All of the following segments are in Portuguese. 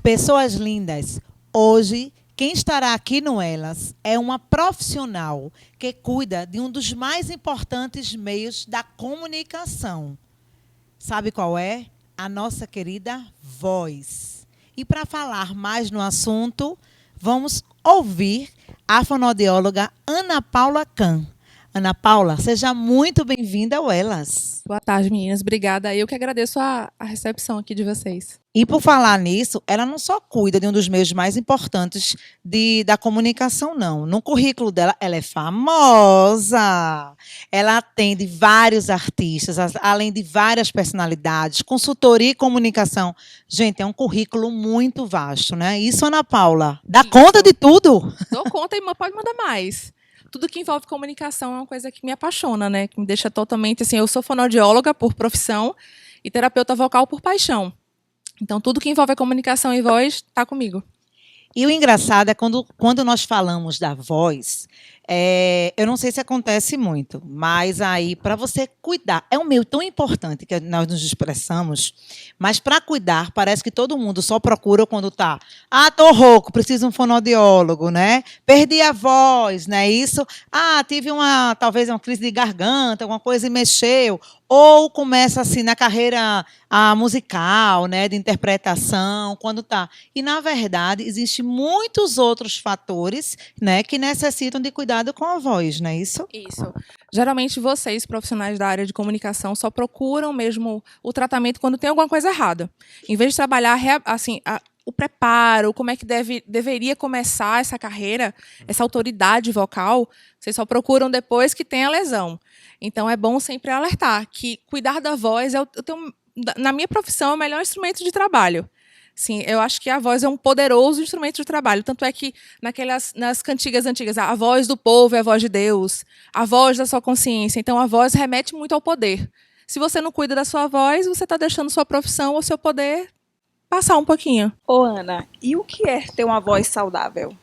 Pessoas lindas, hoje quem estará aqui no Elas é uma profissional que cuida de um dos mais importantes meios da comunicação. Sabe qual é? A nossa querida voz. E para falar mais no assunto, vamos ouvir a fonoaudióloga Ana Paula Kahn. Ana Paula, seja muito bem-vinda ao Elas. Boa tarde, meninas. Obrigada. Eu que agradeço a recepção aqui de vocês. E por falar nisso, ela não só cuida de um dos meios mais importantes da comunicação, não. No currículo dela, ela é famosa. Ela atende vários artistas, além de várias personalidades, consultoria e comunicação. Gente, é um currículo muito vasto, né? Isso, Ana Paula, dá conta de tudo? Dou conta e pode mandar mais. Tudo que envolve comunicação é uma coisa que me apaixona, né? Que me deixa totalmente assim. Eu sou fonoaudióloga por profissão e terapeuta vocal por paixão. Então, tudo que envolve a comunicação e voz está comigo. E o engraçado é quando nós falamos da voz, eu não sei se acontece muito, mas aí, para você cuidar, é um meio tão importante que nós nos expressamos, mas para cuidar, parece que todo mundo só procura quando está, tô rouco, preciso de um fonoaudiólogo, né? Perdi a voz, né? Isso, tive talvez uma crise de garganta, alguma coisa e mexeu. Ou começa assim na carreira musical, né, de interpretação, quando está. E, na verdade, existem muitos outros fatores, né, que necessitam de cuidado com a voz, não é isso? Isso. Geralmente, vocês, profissionais da área de comunicação, só procuram mesmo o tratamento quando tem alguma coisa errada. Em vez de trabalhar assim, o preparo, como é que deveria começar essa carreira, essa autoridade vocal, vocês só procuram depois que tem a lesão. Então, é bom sempre alertar que cuidar da voz, na minha profissão, é o melhor instrumento de trabalho. Sim, eu acho que a voz é um poderoso instrumento de trabalho. Tanto é que nas cantigas antigas, a voz do povo é a voz de Deus, a voz da sua consciência. Então, a voz remete muito ao poder. Se você não cuida da sua voz, você está deixando sua profissão ou seu poder passar um pouquinho. Ô, Ana, e o que é ter uma voz saudável?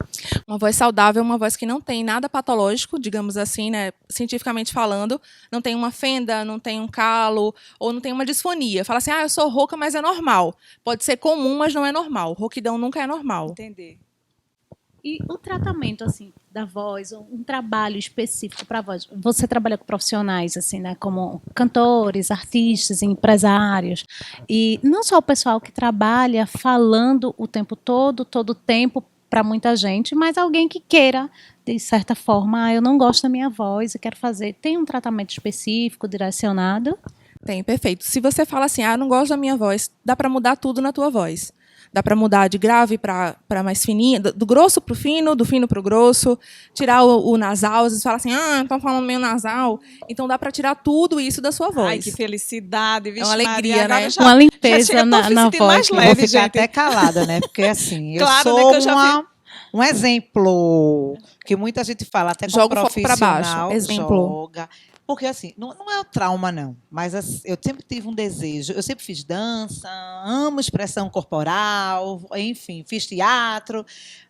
Uma voz saudável é uma voz que não tem nada patológico, digamos assim, né, cientificamente falando, não tem uma fenda, não tem um calo, ou não tem uma disfonia. Fala assim, eu sou rouca, mas é normal. Pode ser comum, mas não é normal. Rouquidão nunca é normal. Entendi. E o tratamento assim da voz, um trabalho específico para a voz. Você trabalha com profissionais assim, né, como cantores, artistas, empresários, e não só o pessoal que trabalha falando o tempo todo o tempo para muita gente, mas alguém que queira, de certa forma, eu não gosto da minha voz, eu quero fazer. Tem um tratamento específico, direcionado? Tem, perfeito. Se você fala assim, eu não gosto da minha voz, dá para mudar tudo na tua voz. Dá para mudar de grave para mais fininha, do grosso para o fino, do fino para o grosso, tirar o nasal. Às vezes fala assim, estão falando meio nasal. Então dá para tirar tudo isso da sua voz. Ai, que felicidade. Vixe, é uma alegria, Maria, né? Uma limpeza na voz. Mais leve, eu vou ficar gente. até calada, né? Porque assim, Claro, eu né, sou que eu já um exemplo que muita gente fala, até como Joga o foco pra profissional, baixo. Exemplo. joga. Porque, assim, não é o trauma, não. Mas assim, eu sempre tive um desejo. Eu sempre fiz dança, amo expressão corporal, enfim, fiz teatro.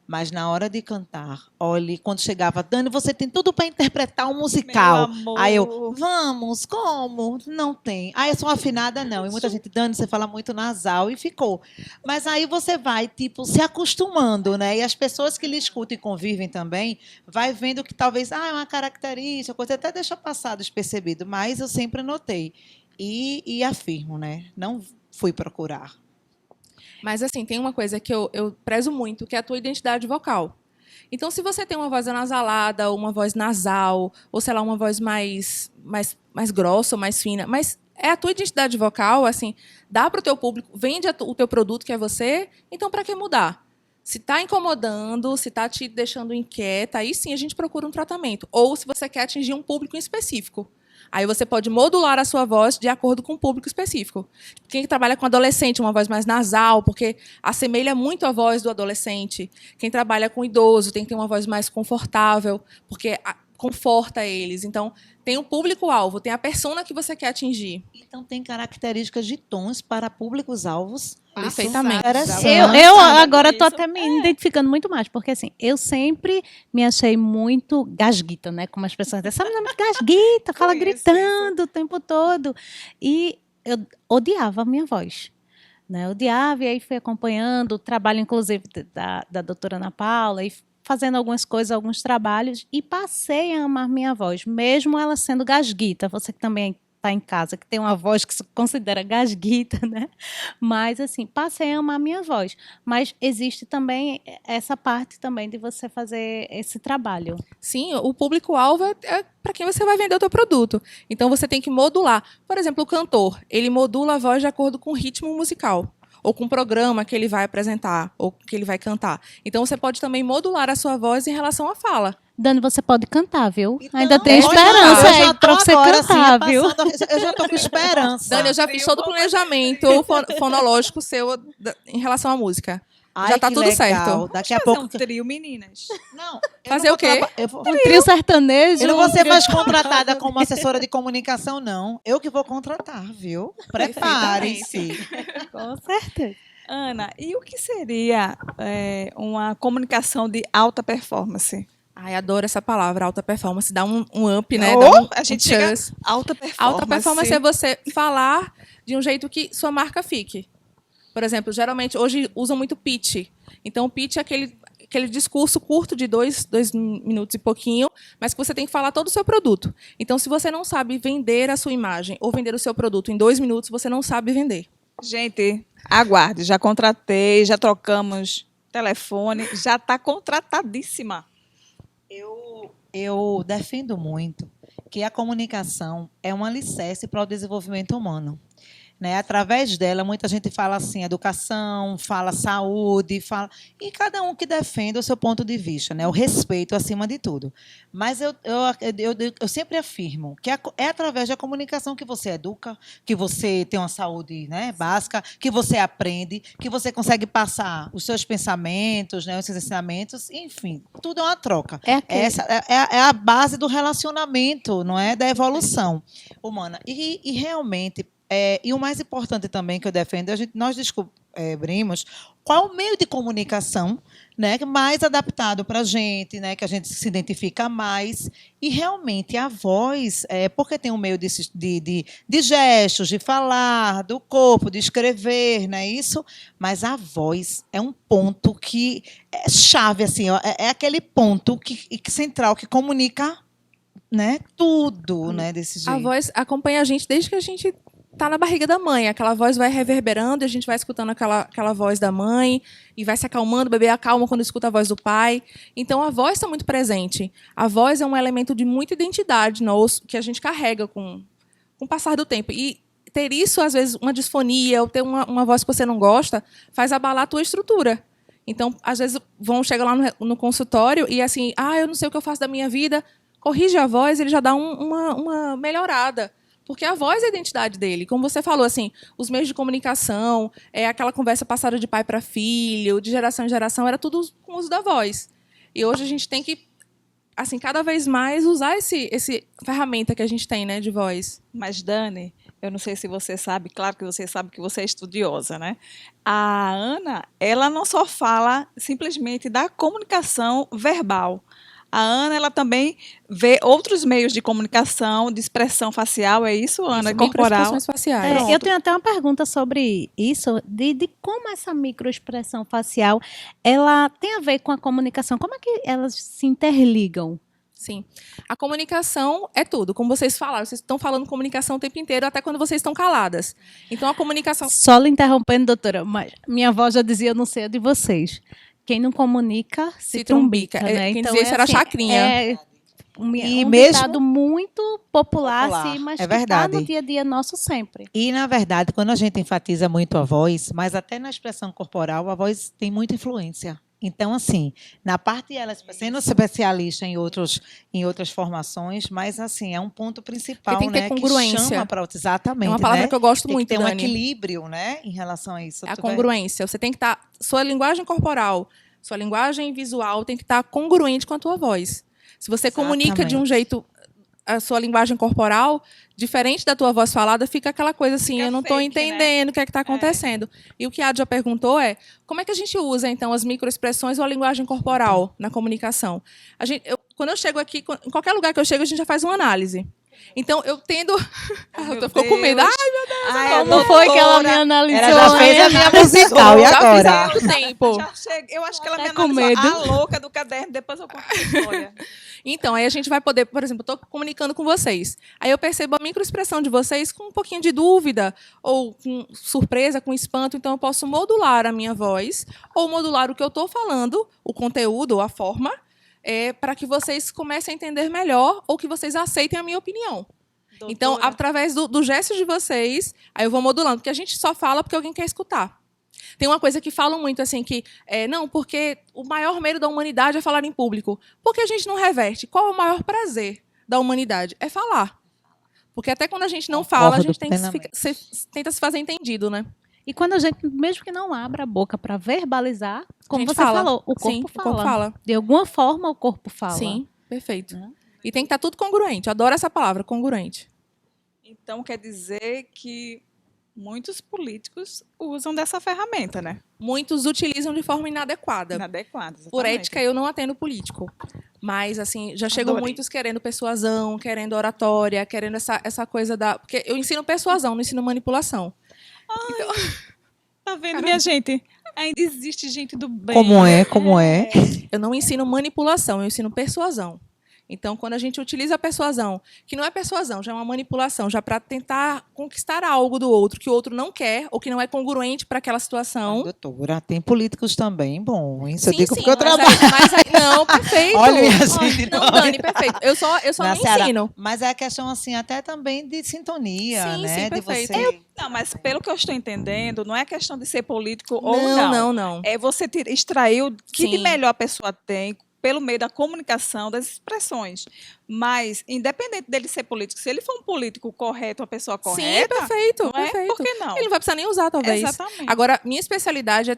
Mas na hora de cantar, olhe, quando chegava, Dani, você tem tudo para interpretar um musical. Meu amor. Aí eu, vamos, como? Não tem. Aí eu sou afinada, não. E muita gente, Dani, você fala muito nasal, e ficou. Mas aí você vai, tipo, se acostumando, né? E as pessoas que lhe escutam e convivem também, vai vendo que talvez, é uma característica, coisa até deixa passar despercebido, mas eu sempre notei. E afirmo, né? Não fui procurar. Mas, assim, tem uma coisa que eu prezo muito, que é a tua identidade vocal. Então, se você tem uma voz anasalada, ou uma voz nasal, ou, sei lá, uma voz mais grossa ou mais fina, mas é a tua identidade vocal, assim, dá para o teu público, vende o teu produto, que é você, então, para que mudar? Se está incomodando, se está te deixando inquieta, aí sim a gente procura um tratamento. Ou se você quer atingir um público em específico. Aí você pode modular a sua voz de acordo com um público específico. Quem trabalha com adolescente, uma voz mais nasal, porque assemelha muito a voz do adolescente. Quem trabalha com idoso tem que ter uma voz mais confortável, porque conforta eles. Então, tem um público-alvo, tem a persona que você quer atingir. Então, tem características de tons para públicos-alvos. Perfeitamente. Eu agora estou até me identificando muito mais, porque assim, eu sempre me achei muito gasguita, né? Como as pessoas dizem, sabe, gasguita, fala gritando o tempo todo. E eu odiava a minha voz. né, odiava, e aí fui acompanhando o trabalho, inclusive, da doutora Ana Paula, e fazendo algumas coisas, alguns trabalhos, e passei a amar minha voz, mesmo ela sendo gasguita. Você que também está em casa, que tem uma voz que se considera gasguita, né? Mas, assim, passei a amar minha voz. Mas existe também essa parte também de você fazer esse trabalho. Sim, o público-alvo é para quem você vai vender o teu produto. Então, você tem que modular. Por exemplo, o cantor, ele modula a voz de acordo com o ritmo musical, ou com o programa que ele vai apresentar, ou que ele vai cantar. Então, você pode também modular a sua voz em relação à fala. Dani, você pode cantar, viu? Então, Ainda tem olha, esperança eu já aí tô pra você agora, cantar, assim, viu? eu já tô com esperança. Dani, eu já fiz todo o planejamento fonológico seu em relação à música. Ai, já tá que tudo legal. certo. Daqui a Fazer pouco... um trio, meninas. Não, eu Fazer não o quê? Um trio sertanejo. Eu não vou ser trio- mais contratada como assessora de comunicação, não. Eu que vou contratar, viu? Prepare-se. Com certeza. Ana, e o que seria uma comunicação de alta performance? Ai, adoro essa palavra, alta performance. Dá um up, né? Oh, Dá a gente um chega- chance. Alta performance. Alta performance é você falar de um jeito que sua marca fique. Por exemplo, geralmente, hoje usam muito pitch. Então, o pitch é aquele discurso curto de 2 minutos e pouquinho, mas que você tem que falar todo o seu produto. Então, se você não sabe vender a sua imagem ou vender o seu produto em 2 minutos, você não sabe vender. Gente, aguarde. Já contratei, já trocamos telefone, já está contratadíssima. Eu defendo muito que a comunicação é um alicerce para o desenvolvimento humano. Né? Através dela, muita gente fala assim, educação, fala saúde, e cada um que defende o seu ponto de vista, né? O respeito acima de tudo. Mas eu sempre afirmo que é através da comunicação que você educa, que você tem uma saúde, né, básica, que você aprende, que você consegue passar os seus pensamentos, né, os seus ensinamentos, enfim, tudo é uma troca. Essa é a base do relacionamento, não é? Da evolução humana. E realmente... e o mais importante também que eu defendo, nós descobrimos qual o meio de comunicação, né, mais adaptado para a gente, né, que a gente se identifica mais. E realmente a voz, porque tem um meio de gestos, de falar, do corpo, de escrever, né, isso, mas a voz é um ponto que é chave, assim, ó, é aquele ponto central que comunica, né, tudo, né, desse jeito. A voz acompanha a gente desde que a gente tá na barriga da mãe. Aquela voz vai reverberando e a gente vai escutando aquela voz da mãe e vai se acalmando, o bebê acalma quando escuta a voz do pai. Então, a voz está muito presente. A voz é um elemento de muita identidade que a gente carrega com o passar do tempo. E ter isso, às vezes, uma disfonia ou ter uma voz que você não gosta, faz abalar a tua estrutura. Então, às vezes, chegam lá no consultório e assim, eu não sei o que eu faço da minha vida, corrige a voz, ele já dá uma melhorada. Porque a voz é a identidade dele. Como você falou, assim, os meios de comunicação, aquela conversa passada de pai para filho, de geração em geração, era tudo com o uso da voz. E hoje a gente tem que, assim, cada vez mais usar esse ferramenta que a gente tem, né, de voz. Mas, Dani, eu não sei se você sabe, claro que você sabe que você é estudiosa, né? A Ana, ela não só fala simplesmente da comunicação verbal. A Ana, ela também vê outros meios de comunicação, de expressão facial, é isso, Ana? Corporal. Microexpressões faciais. Eu tenho até uma pergunta sobre isso, de como essa microexpressão facial ela tem a ver com a comunicação. Como é que elas se interligam? Sim. A comunicação é tudo. Como vocês falaram, vocês estão falando comunicação o tempo inteiro, até quando vocês estão caladas. Então, a comunicação... Só lhe interrompendo, doutora, mas minha avó já dizia, eu não sei a de vocês. Quem não comunica se trumbica, né? Quem dizia isso era chacrinha. É um mesmo ditado muito popular. Popular, Assim, mas é que está verdade. no dia a dia nosso sempre. E, na verdade, quando a gente enfatiza muito a voz, mas até na expressão corporal, a voz tem muita influência. Então, assim, na parte ela sendo especialista em outras formações, mas assim, é um ponto principal, tem que ter né, congruência. Que chama para exatamente, É uma palavra né? que eu gosto Tem muito, que ter um Dani. equilíbrio, né, em relação a isso. É a congruência. Você tem que estar... Sua linguagem corporal, sua linguagem visual tem que estar congruente com a tua voz. Se você comunica de um jeito a sua linguagem corporal, diferente da tua voz falada, fica aquela coisa assim, Fica eu não estou fake, entendendo o que é que está acontecendo. E o que a Adi já perguntou como é que a gente usa, então, as microexpressões ou a linguagem corporal na comunicação? Quando eu chego aqui, em qualquer lugar que eu chego, a gente já faz uma análise. Então, eu tendo... Meu Ficou com medo. Deus. Ai, meu Ai, Como foi que ela me analisou? Ela já fez a minha musical, e Já agora? fiz há muito tempo. Já cheguei. Eu acho que ela me Até com analisou medo. a louca do caderno, depois eu conto a história. Então, aí a gente vai poder, por exemplo, eu estou comunicando com vocês. Aí eu percebo a microexpressão de vocês com um pouquinho de dúvida, ou com surpresa, com espanto. Então, eu posso modular a minha voz, ou modular o que eu estou falando, o conteúdo, ou a forma, para que vocês comecem a entender melhor, ou que vocês aceitem a minha opinião. Então, Doutora, através do gesto de vocês, aí eu vou modulando. Porque a gente só fala porque alguém quer escutar. Tem uma coisa que falam muito, assim, que... não, porque o maior medo da humanidade é falar em público. Por que a gente não reverte? Qual é o maior prazer da humanidade? É falar. Porque até quando a gente não fala, a Concordo gente tem que plenamente. tenta se fazer entendido, né? E quando a gente, mesmo que não abra a boca para verbalizar, como gente você fala. falou, o corpo Sim, fala. o corpo fala. De alguma forma, o corpo fala. Sim, perfeito. Né? E tem que estar tudo congruente. Eu adoro essa palavra, congruente. então, quer dizer que muitos políticos usam dessa ferramenta, né? Muitos utilizam de forma inadequada. Inadequada. Por exatamente. ética, eu não atendo político. Mas, assim, já chegam Adorei. muitos querendo persuasão, querendo oratória, querendo essa coisa da... Porque eu ensino persuasão, não ensino manipulação. Tá vendo, minha gente? Ainda existe gente do bem. Como é? Eu não ensino manipulação, eu ensino persuasão. Então, quando a gente utiliza a persuasão, que não é persuasão, já é uma manipulação, já para tentar conquistar algo do outro que o outro não quer ou que não é congruente para aquela situação. Doutora, tem políticos também bons. Eu Sim, digo sim, porque eu mas trabalho. não, perfeito. Olha, minha gente, Não, Dani, perfeito. Eu só na não Ceará. ensino. Mas é a questão, assim, até também de sintonia, Sim, né? sim, de perfeito. você... Não, mas pelo que eu estou entendendo, não é questão de ser político ou Não. É você extrair o que de Sim. melhor a pessoa tem pelo meio da comunicação, das expressões. Mas, independente dele ser político, se ele for um político correto, uma pessoa Sim, correta, perfeito, não é? perfeito. Por que não? Ele não vai precisar nem usar, talvez. Exatamente. Agora, minha especialidade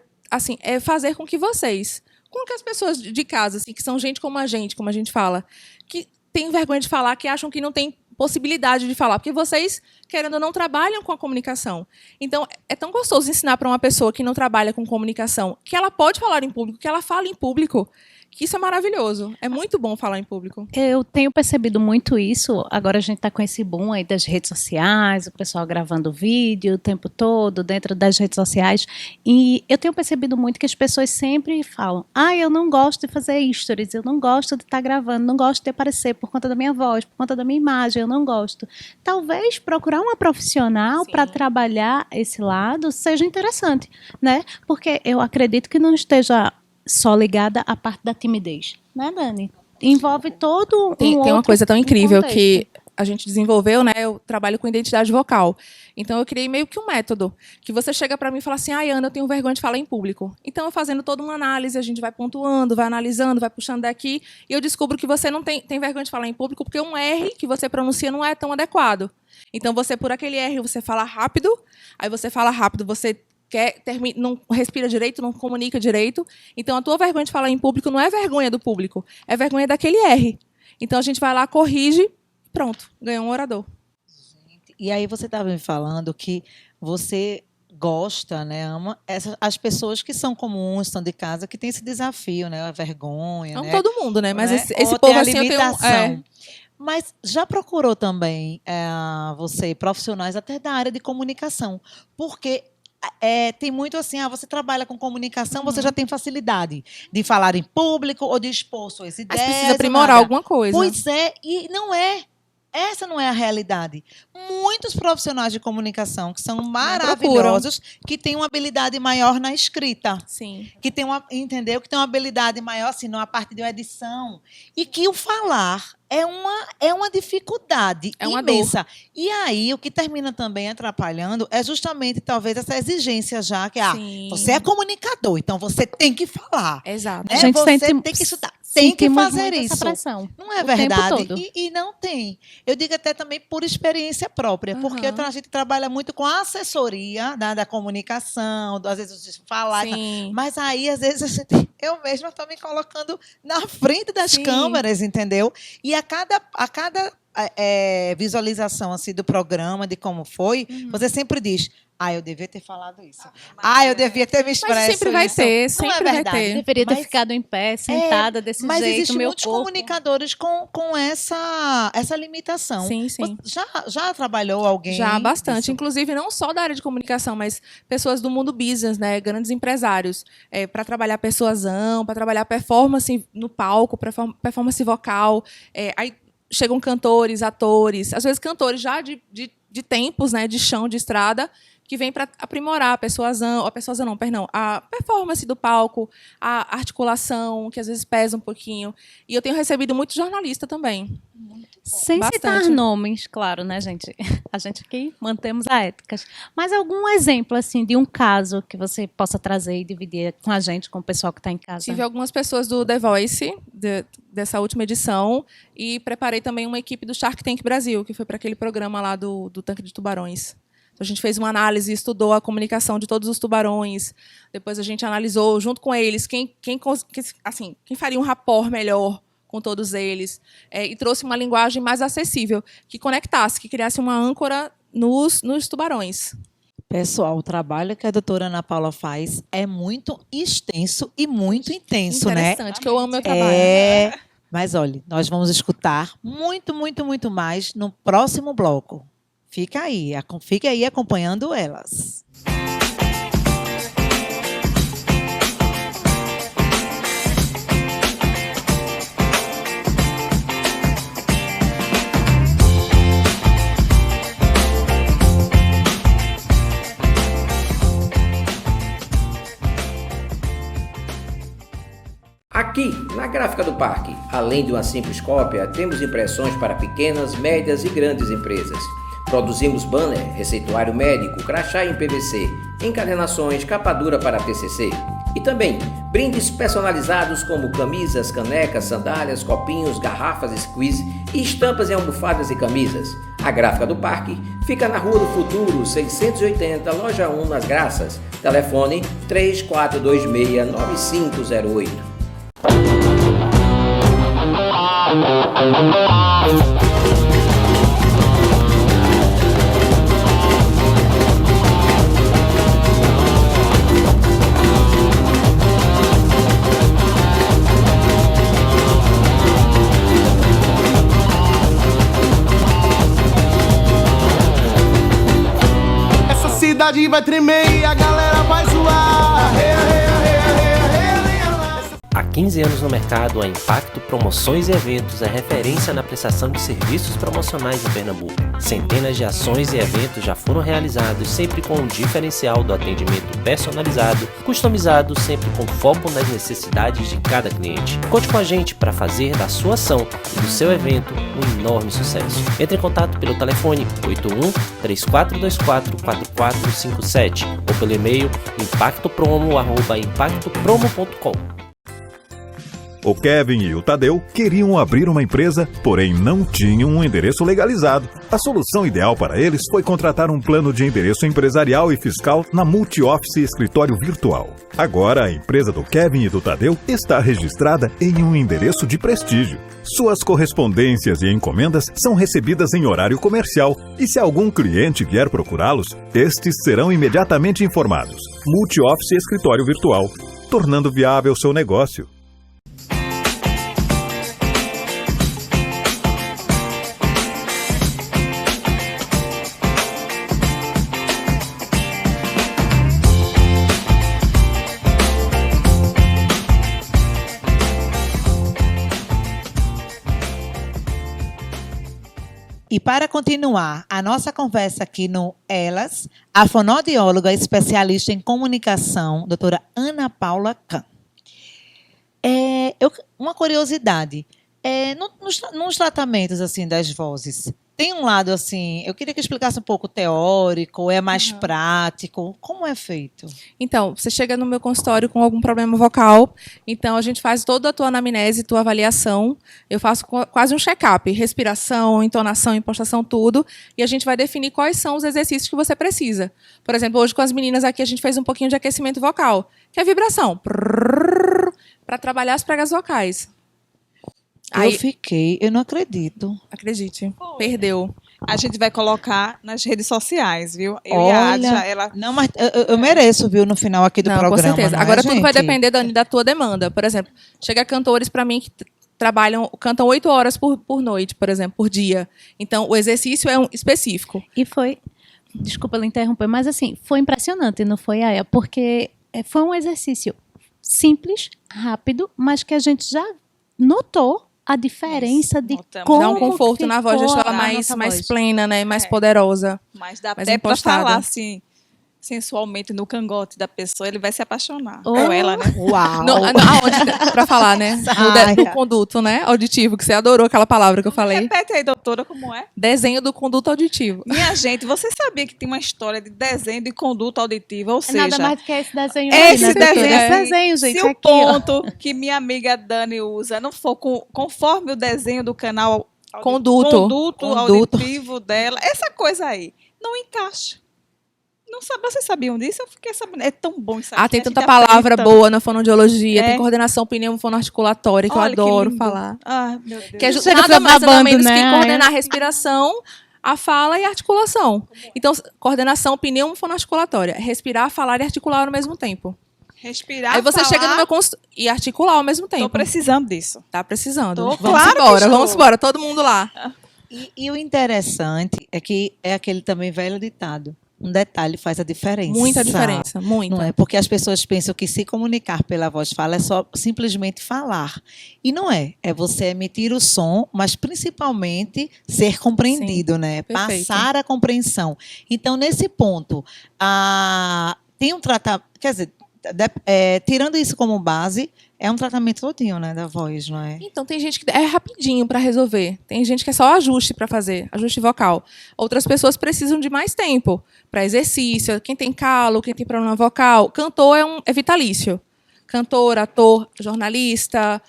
é fazer com que vocês, com que as pessoas de casa, assim, que são gente, como a gente fala, que tem vergonha de falar, que acham que não tem possibilidade de falar, porque vocês, querendo ou não, trabalham com a comunicação. Então, é tão gostoso ensinar para uma pessoa que não trabalha com comunicação, que ela pode falar em público, que ela fala em público, que isso é maravilhoso. É muito bom falar em público. Eu tenho percebido muito isso. Agora a gente está com esse boom aí das redes sociais, o pessoal gravando vídeo o tempo todo dentro das redes sociais. E eu tenho percebido muito que as pessoas sempre falam: eu não gosto de fazer stories, eu não gosto de estar gravando, não gosto de aparecer por conta da minha voz, por conta da minha imagem, eu não gosto. Talvez procurar uma profissional Sim. para trabalhar esse lado seja interessante, né? Porque eu acredito que não esteja só ligada à parte da timidez, né, Dani? Envolve todo Tem uma outro coisa tão incrível contexto. que a gente desenvolveu, né? Eu trabalho com identidade vocal. Então, eu criei meio que um método que você chega para mim e fala assim: Ana, eu tenho vergonha de falar em público. Então, eu fazendo toda uma análise, a gente vai pontuando, vai analisando, vai puxando daqui, e eu descubro que você não tem vergonha de falar em público porque um R que você pronuncia não é tão adequado. Então, você, por aquele R, você fala rápido, aí você fala rápido, você não respira direito, não comunica direito. Então, a tua vergonha de falar em público não é vergonha do público, é vergonha daquele R. Então, a gente vai lá, corrige, pronto, ganhou um orador. E aí você estava me falando que você gosta, né, ama as pessoas que são comuns, estão de casa, que tem esse desafio, né, a vergonha, Não né? todo mundo, né? Mas né? esse Ou povo tem a assim, eu tenho... limitação. Mas já procurou também você, profissionais até da área de comunicação? Porque tem muito assim, você trabalha com comunicação, você já tem facilidade de falar em público ou de expor suas ideias. Mas precisa ou aprimorar nada. alguma coisa. Pois é, e não é. Essa não é a realidade. Muitos profissionais de comunicação que são maravilhosos, que têm uma habilidade maior na escrita, Sim. que tem entendeu? Que tem uma habilidade maior assim, na parte de uma edição, e que o falar é uma dificuldade É uma imensa. E aí, o que termina também atrapalhando é justamente, talvez, essa exigência já, que Sim. você é comunicador, então você tem que falar. Exato. Né? A gente Você sente- tem que estudar, tem que sentimos fazer muito essa isso. pressão. Não é o tempo verdade? todo. E não tem. Eu digo até também por experiência própria, porque Aham. a gente trabalha muito com a assessoria da comunicação, às vezes falar. Sim. Mas aí, às vezes, eu mesma estou me colocando na frente das Sim. câmeras, entendeu? E a cada visualização assim, do programa, de como foi, você sempre diz: Eu devia ter falado isso. Eu devia ter me expresso Mas sempre vai isso. ter, Não sempre é vai verdade. ter. Deveria ter Mas- ficado em pé, sentada desse Mas jeito, existem meu muitos corpo. comunicadores com essa limitação. Sim, sim. Você já trabalhou alguém? Já bastante, disso? inclusive não só da área de comunicação, mas pessoas do mundo business, né, grandes empresários, para trabalhar persuasão, para trabalhar performance no palco, performance vocal. Aí chegam cantores, atores, às vezes cantores já de tempos, né, de chão, de estrada, que vem para aprimorar a persuasão, a performance do palco, a articulação, que às vezes pesa um pouquinho. E eu tenho recebido muito jornalista também. Sem citar Bastante. nomes, claro, né, gente? A gente aqui mantemos a ética. Mas algum exemplo, assim, de um caso que você possa trazer e dividir com a gente, com o pessoal que está em casa? Tive algumas pessoas do The Voice, dessa última edição, e preparei também uma equipe do Shark Tank Brasil, que foi para aquele programa lá do Tanque de Tubarões. Então, a gente fez uma análise, estudou a comunicação de todos os tubarões, depois a gente analisou, junto com eles, quem faria um rapport melhor com todos eles, e trouxe uma linguagem mais acessível, que conectasse, que criasse uma âncora nos tubarões. Pessoal, o trabalho que a doutora Ana Paula faz é muito extenso e muito intenso, né? Interessante, que eu amo meu trabalho. Mas olha, nós vamos escutar muito, muito, muito mais no próximo bloco. Fique aí acompanhando elas. Aqui, na Gráfica do Parque, além de uma simples cópia, temos impressões para pequenas, médias e grandes empresas. Produzimos banner, receituário médico, crachá em PVC, encadernações, capa dura para TCC. E também brindes personalizados como camisas, canecas, sandálias, copinhos, garrafas, squeeze e estampas em almofadas e camisas. A Gráfica do Parque fica na Rua do Futuro, 680, Loja 1, nas Graças. Telefone 3426-9508. Essa cidade vai tremer e a galera vai zoar. Há 15 anos no mercado, a Impacto Promoções e Eventos é referência na prestação de serviços promocionais em Pernambuco. Centenas de ações e eventos já foram realizados, sempre com um diferencial do atendimento personalizado, customizado, sempre com foco nas necessidades de cada cliente. Conte com a gente para fazer da sua ação e do seu evento um enorme sucesso. Entre em contato pelo telefone 81-3424-4457 ou pelo e-mail impactopromo@impactopromo.com. O Kevin e o Tadeu queriam abrir uma empresa, porém não tinham um endereço legalizado. A solução ideal para eles foi contratar um plano de endereço empresarial e fiscal na Multi-Office Escritório Virtual. Agora, a empresa do Kevin e do Tadeu está registrada em um endereço de prestígio. Suas correspondências e encomendas são recebidas em horário comercial e se algum cliente vier procurá-los, estes serão imediatamente informados. Multi-Office Escritório Virtual, tornando viável seu negócio. E para continuar a nossa conversa aqui no Elas, a fonoaudióloga especialista em comunicação, doutora Ana Paula Kahn. Uma curiosidade, nos tratamentos assim das vozes, tem um lado assim, eu queria que explicasse um pouco teórico, é mais prático, como é feito? Então, você chega no meu consultório com algum problema vocal, então a gente faz toda a tua anamnese, tua avaliação, eu faço quase um check-up, respiração, entonação, impostação, tudo, e a gente vai definir quais são os exercícios que você precisa. Por exemplo, hoje com as meninas aqui a gente fez um pouquinho de aquecimento vocal, que é vibração, para trabalhar as pregas vocais. Eu não acredito. Acredite, perdeu. A gente vai colocar nas redes sociais, viu? Eu e a Adja, ela... Não, mas eu mereço, viu, no final aqui do Não, programa. com certeza. Não é, Agora tudo vai gente? depender, Dani, da tua demanda. Por exemplo, chega cantores para mim que cantam 8 horas por noite, por exemplo, por dia. Então, o exercício é um específico. E foi, desculpa lhe interromper, mas assim, foi impressionante, não foi, Aya? Porque foi um exercício simples, rápido, mas que a gente já notou a diferença de notamos. como Dá um conforto na voz, deixa ela ficou a mais nossa mais voz. plena, né? Mais poderosa. Mas dá mais até para impostada. falar assim, sensualmente no cangote da pessoa, ele vai se apaixonar. Oh. Ou ela, né? Uau! Aonde? Pra falar, né? No conduto, né? Auditivo, que você adorou aquela palavra que eu falei. Repete aí, doutora, como é? Desenho do conduto auditivo. Minha gente, você sabia que tem uma história de desenho de conduta auditiva? Ou seja, Nada mais do que esse desenho esse aí, né, doutora? desenho, Esse desenho, gente, se o aqui, ó. ponto que minha amiga Dani usa não for conforme o desenho do canal Conduto. auditivo dela, essa coisa aí não encaixa. Não sabe, vocês sabiam disso? Eu fiquei sabendo. É tão bom isso aqui. Tem a gente tanta palavra aprende boa na fonoaudiologia. É. Tem coordenação pneumofonoarticulatória, que Olha, eu adoro lindo. falar. Ah, meu Deus. Que é Chega nada pra mais nada babando, menos né? que coordenar a respiração, a fala e a articulação. Então, coordenação pneumofonoarticulatória. Respirar, falar e articular ao mesmo tempo. Respirar, Aí você falar, chega no meu consultório e articular ao mesmo tempo. Tô precisando disso. Tá precisando. Tô, Vamos claro que embora, estou. vamos embora. Todo mundo lá. E o interessante é que é aquele também velho ditado. Um detalhe faz a diferença. Muita diferença, muita. Não é? Porque as pessoas pensam que se comunicar pela voz fala é só simplesmente falar. E não é. É você emitir o som, mas principalmente ser compreendido, né? perfeito. Passar a compreensão. Então, nesse ponto, tem um tratamento. Quer dizer, tirando isso como base, é um tratamento todinho, né, da voz, não é? Então, tem gente que é rapidinho para resolver. Tem gente que é só ajuste para fazer, ajuste vocal. Outras pessoas precisam de mais tempo para exercício. Quem tem calo, quem tem problema vocal. Cantor é vitalício. Cantor, ator, jornalista,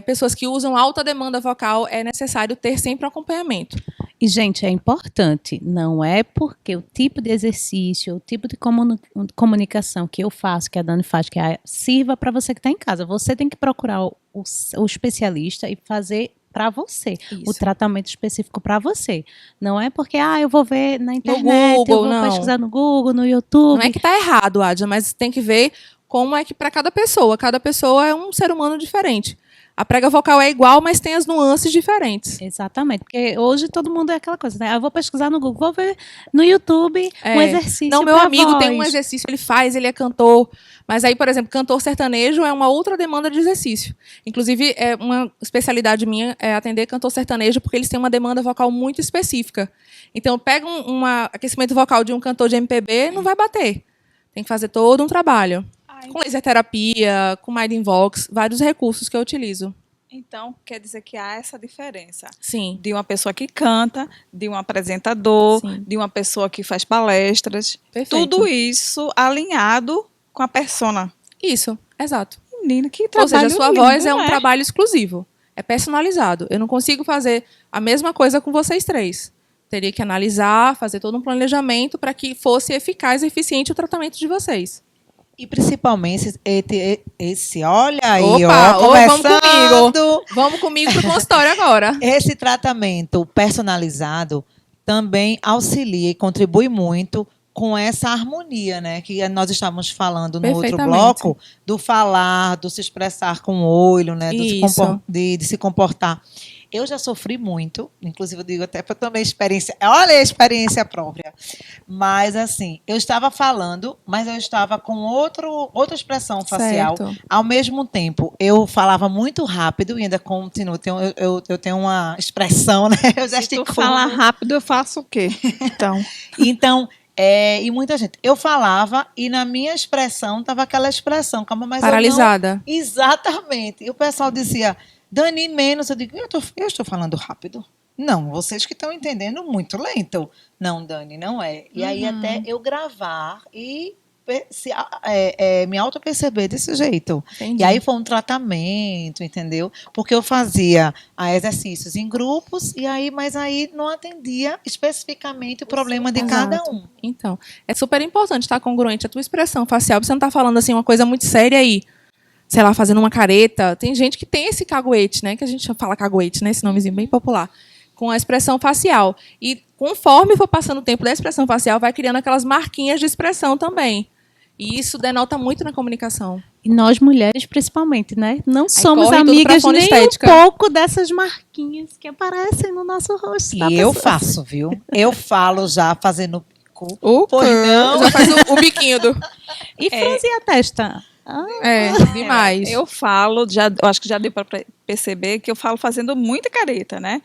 pessoas que usam alta demanda vocal, é necessário ter sempre um acompanhamento. E, gente, é importante, não é porque o tipo de exercício, o tipo de comunicação que eu faço, que a Dani faz, que sirva para você que está em casa. Você tem que procurar o especialista e fazer para você, o tratamento específico para você. Não é porque, eu vou ver na internet, Google, eu vou não. pesquisar no Google, no YouTube. Não é que está errado, Adja, mas tem que ver como é que para cada pessoa é um ser humano diferente. A prega vocal é igual, mas tem as nuances diferentes. Exatamente, porque hoje todo mundo é aquela coisa, né? Eu vou pesquisar no Google, vou ver no YouTube um exercício. Não, meu pra amigo voz. tem um exercício, ele é cantor. Mas aí, por exemplo, cantor sertanejo é uma outra demanda de exercício. Inclusive, uma especialidade minha é atender cantor sertanejo, porque eles têm uma demanda vocal muito específica. Então, pega um aquecimento vocal de um cantor de MPB, não vai bater. Tem que fazer todo um trabalho. Com laser terapia, com Mind Vox, vários recursos que eu utilizo. Então, quer dizer que há essa diferença. Sim. De uma pessoa que canta, de um apresentador, Sim. de uma pessoa que faz palestras. Perfeito. Tudo isso alinhado com a persona. Isso, exato. Menina, que Ou trabalho seja, a sua lindo, voz é um né? trabalho exclusivo. É personalizado. Eu não consigo fazer a mesma coisa com vocês três. Teria que analisar, fazer todo um planejamento para que fosse eficaz e eficiente o tratamento de vocês. E principalmente esse olha aí, Opa, ó, vamos começando. Vamos comigo pro consultório agora. Esse tratamento personalizado também auxilia e contribui muito com essa harmonia, né? Que nós estávamos falando no outro Perfeitamente. bloco, do falar, do se expressar com o olho, né? Isso. De se comportar. Eu já sofri muito, inclusive eu digo até para também experiência. Olha a experiência própria. Mas assim, eu estava falando, mas eu estava com outra expressão facial. Certo. Ao mesmo tempo, eu falava muito rápido e ainda continuo. Eu tenho uma expressão, né? Eu Se gesticulo. tu falar rápido, eu faço o quê? Então, Então, e muita gente. Eu falava e na minha expressão estava aquela expressão, calma, mas Paralisada. eu não... Exatamente. E o pessoal dizia, Dani, menos. Eu digo, eu estou falando rápido. Não, vocês que estão entendendo muito lento. Não, Dani, não é. E aí até eu gravar e me auto-perceber desse jeito. Entendi. E aí foi um tratamento, entendeu? Porque eu fazia exercícios em grupos, mas aí não atendia especificamente o problema de cada Exato. um. Então, é super importante estar congruente a tua expressão facial. Você não está falando assim uma coisa muito séria aí, sei lá, fazendo uma careta. Tem gente que tem esse caguete, né? Que a gente fala caguete, né? Esse nomezinho bem popular. com a expressão facial. E conforme for passando o tempo da expressão facial, vai criando aquelas marquinhas de expressão também. E isso denota muito na comunicação. E nós mulheres, principalmente, né? Não somos corre tudo pra amigas nem fonoestética. um pouco dessas marquinhas que aparecem no nosso rosto. da E eu pessoa. faço, bico. Eu falo já fazendo cu. O Pois não. Já faz o biquinho do... E franzir a testa. Demais. Eu falo, eu acho que já deu para perceber que eu falo fazendo muita careta, né?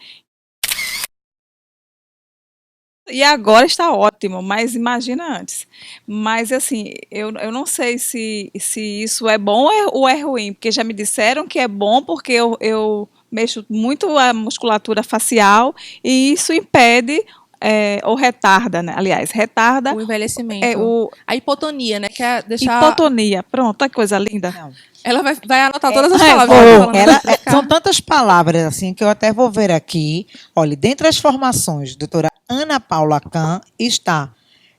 E agora está ótimo, mas imagina antes. Mas, assim, eu não sei se isso é bom ou é ruim, porque já me disseram que é bom porque eu mexo muito a musculatura facial e isso impede ou retarda, né? Aliás, retarda O envelhecimento. o A hipotonia, né? Que é deixar... hipotonia. Pronto, olha que coisa linda. Não. Ela vai anotar todas as Vou. palavras. São tantas palavras assim que eu até vou ver aqui. Olha, dentre as formações, doutora Ana Paula Kahn está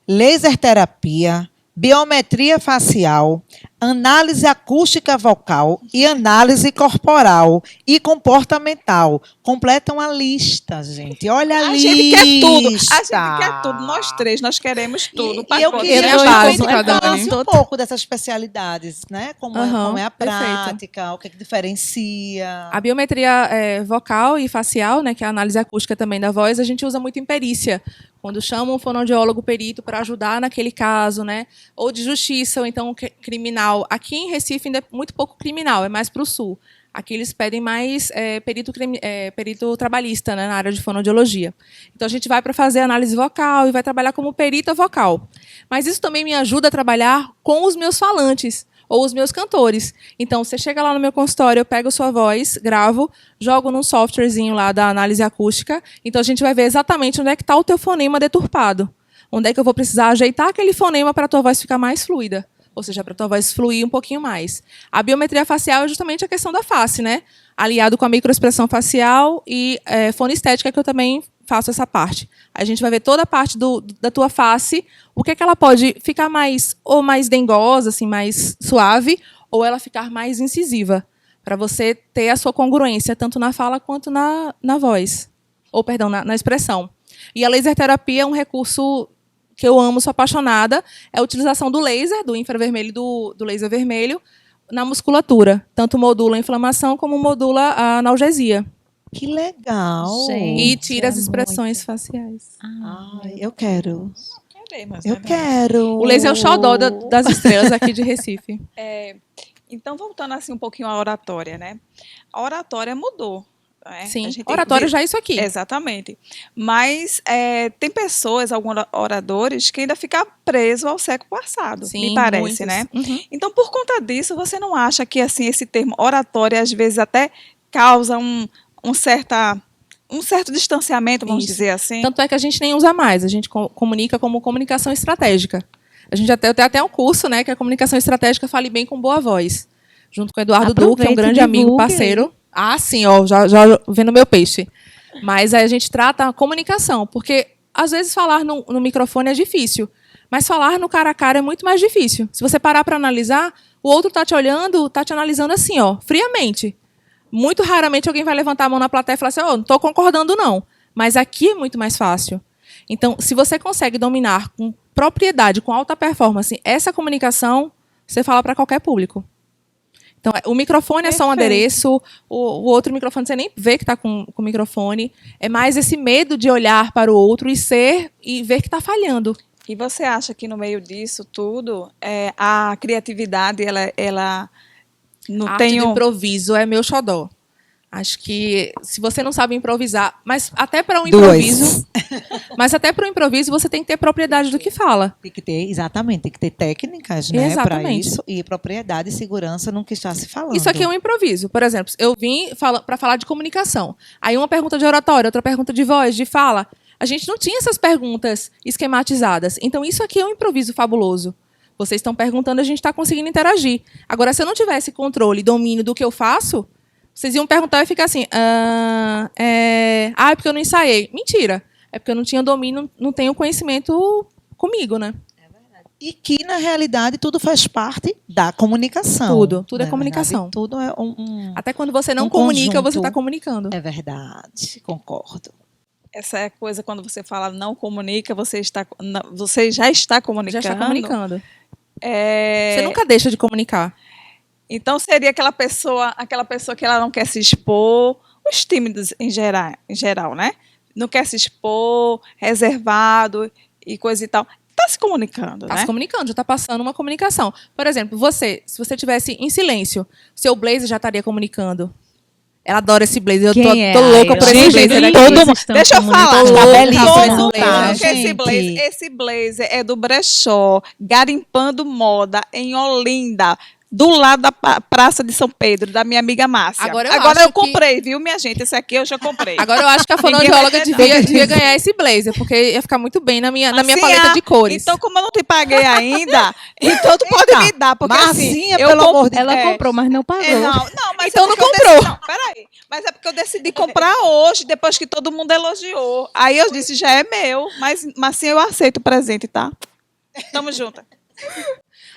laser terapia, biometria facial, análise acústica vocal e análise corporal e comportamental. Completam a lista, gente. Olha a A lista. gente quer tudo. A gente quer tudo. Nós três, nós queremos tudo. E eu pacote. queria é básico, que você Dani. falasse um pouco dessas especialidades, né? Como é a perfeito. prática, o que diferencia. A biometria vocal e facial, né, que é a análise acústica também da voz, a gente usa muito em perícia. Quando chama um fonoaudiólogo perito para ajudar naquele caso, né? Ou de justiça, ou então criminal. Aqui em Recife ainda é muito pouco criminal, é mais para o sul. Aqui eles pedem mais perito trabalhista, né, na área de fonoaudiologia. Então a gente vai para fazer análise vocal e vai trabalhar como perita vocal. Mas isso também me ajuda a trabalhar com os meus falantes ou os meus cantores. Então você chega lá no meu consultório, eu pego a sua voz, gravo, jogo num softwarezinho lá da análise acústica. Então a gente vai ver exatamente onde é que está o teu fonema deturpado. Onde é que eu vou precisar ajeitar aquele fonema para a tua voz ficar mais fluida. Ou seja, para a tua voz fluir um pouquinho mais. A biometria facial é justamente a questão da face, né? Aliado com a microexpressão facial e fonoestética, que eu também faço essa parte. A gente vai ver toda a parte da tua face, o que é que ela pode ficar mais dengosa, assim, mais suave, ou ela ficar mais incisiva, para você ter a sua congruência, tanto na fala quanto na voz. Ou, perdão, na expressão. E a laser terapia é um recurso que eu amo, sou apaixonada, é a utilização do laser, do infravermelho e do laser vermelho, na musculatura. Tanto modula a inflamação como modula a analgesia. Que legal. Gente. E tira as é expressões faciais. Ai, eu quero. Queremos, Eu né? quero. O laser é o xodó das estrelas aqui de Recife. Então, voltando assim um pouquinho à oratória, né? A oratória mudou. Né? Sim, A gente tem oratório que- já é isso aqui. Exatamente. Mas tem pessoas, alguns oradores, que ainda ficam presos ao século passado, Sim, me parece, muitos. né? Uhum. Então, por conta disso, você não acha que assim esse termo oratória às vezes até causa um certo distanciamento, vamos Isso. dizer assim? Tanto é que a gente nem usa mais, a gente comunica como comunicação estratégica. A gente tem até um curso, né, que é a comunicação estratégica Fale Bem com Boa Voz, junto com o Eduardo Duque, que é um Aproveita e grande amigo, divulgue parceiro. Ah, sim, ó, já vendo meu peixe. Mas aí a gente trata a comunicação, porque às vezes falar no microfone é difícil, mas falar no cara a cara é muito mais difícil. Se você parar para analisar, o outro tá te olhando, tá te analisando assim, ó, friamente. Muito raramente alguém vai levantar a mão na plateia e falar assim, não estou concordando não. Mas aqui é muito mais fácil. Então, se você consegue dominar com propriedade, com alta performance, essa comunicação, você fala para qualquer público. Então, o microfone é só um Perfeito. adereço, o outro microfone você nem vê que está com o microfone. É mais esse medo de olhar para o outro e ver que está falhando. E você acha que no meio disso tudo, a criatividade, ela não A arte tem do um... improviso é meu xodó. Acho que se você não sabe improvisar, mas até para um Dois. improviso, mas até para o improviso você tem que ter propriedade do que fala. Tem que ter, exatamente, tem que ter técnicas, né, para Exatamente. isso e propriedade e segurança no que está se falando. Isso aqui é um improviso. Por exemplo, eu vim para falar de comunicação. Aí uma pergunta de oratória, outra pergunta de voz, de fala. A gente não tinha essas perguntas esquematizadas. Então isso aqui é um improviso fabuloso. Vocês estão perguntando, a gente está conseguindo interagir. Agora, se eu não tivesse controle, domínio do que eu faço, vocês iam perguntar e ficar assim, é porque eu não ensaiei. Mentira. É porque eu não tinha domínio, não tenho conhecimento comigo, né? E que, na realidade, tudo faz parte da comunicação. Tudo é Na comunicação. verdade, tudo é um Até quando você não um comunica, conjunto. você está comunicando. É verdade, concordo. essa coisa quando você fala não comunica, você já está comunicando. Já está comunicando. É... Você nunca deixa de comunicar. Então seria aquela pessoa que ela não quer se expor, os tímidos em geral, né? Não quer se expor, reservado e coisa e tal. Está se comunicando, Está né? se comunicando, já está passando uma comunicação. Por exemplo, se você tivesse em silêncio, seu blazer já estaria comunicando. Ela adora esse blazer. Eu tô louca por esse blazer aqui. Deixa eu falar. Tá belíssimo Todo esse mundo blazer, que esse blazer é do brechó, garimpando moda em Olinda, do lado da Praça de São Pedro, da minha amiga Márcia. Agora eu comprei, viu, minha gente? Esse aqui eu já comprei. Agora eu acho que a fonoaudióloga devia ganhar esse blazer, porque ia ficar muito bem na minha paleta de cores. Então, como eu não te paguei ainda, então tu pode me dar, porque Marcinha, assim, pelo amor de Deus. Ela comprou, mas não pagou. Mas Então não comprou. Não, peraí. Mas é porque eu decidi comprar hoje, depois que todo mundo elogiou. Aí eu disse, já é meu, mas Marcinha, eu aceito o presente, tá? Tamo junto.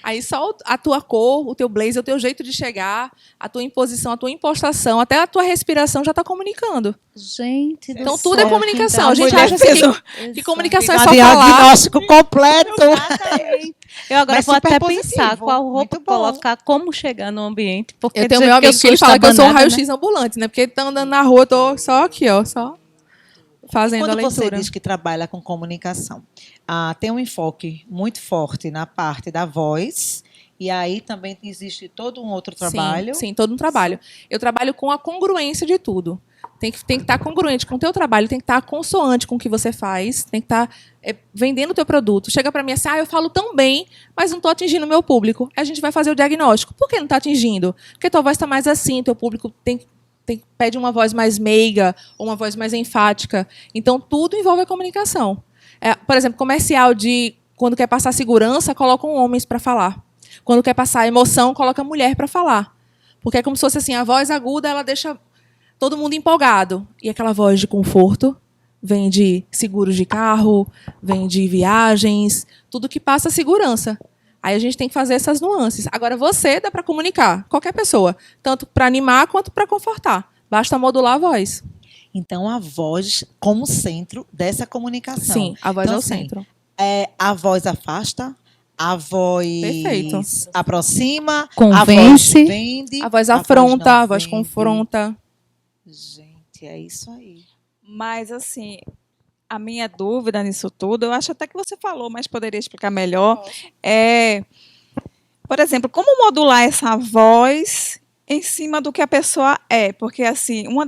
Aí só a tua cor, o teu blazer, o teu jeito de chegar, a tua imposição, a tua impostação, até a tua respiração já está comunicando. Gente do Então céu, tudo é comunicação. então, A gente mulher acha assim que comunicação é só falar. Diagnóstico completo. Exatamente. Eu agora Mas vou super até positivo, pensar qual roupa muito bom. colocar, como chegar no ambiente. Porque Eu tenho do meu jeito amigo que ele fala que eu sou um estabanada, raio-x ambulante, né? Porque ele tá andando na rua, eu tô só aqui, ó, só fazendo a Quando você leitura. diz que trabalha com comunicação, tem um enfoque muito forte na parte da voz, e aí também existe todo um outro trabalho. Sim, todo um trabalho. Eu trabalho com a congruência de tudo. Tem que estar congruente com o teu trabalho, tem que estar consoante com o que você faz, tem que estar vendendo o teu produto. Chega para mim assim, eu falo tão bem, mas não estou atingindo o meu público. A gente vai fazer o diagnóstico. Por que não está atingindo? Porque tua voz está mais assim, teu público pede uma voz mais meiga, ou uma voz mais enfática. Então, tudo envolve a comunicação. Por exemplo, comercial de quando quer passar segurança, colocam homens para falar. Quando quer passar emoção, coloca mulher para falar. Porque é como se fosse assim, a voz aguda, ela deixa todo mundo empolgado. E aquela voz de conforto vem de seguros de carro, vem de viagens, tudo que passa segurança. Aí a gente tem que fazer essas nuances. Agora, você dá para comunicar, qualquer pessoa, tanto para animar quanto para confortar. Basta modular a voz. Então, a voz como centro dessa comunicação. Sim, a voz então, é o assim, centro. A voz afasta, a voz Perfeito. aproxima, Convence. a voz vende, A voz afronta, não a voz vende. confronta. Gente, é isso aí. Mas, assim, a minha dúvida nisso tudo, eu acho até que você falou, mas poderia explicar melhor, por exemplo, como modular essa voz em cima do que a pessoa é? Porque, assim, uma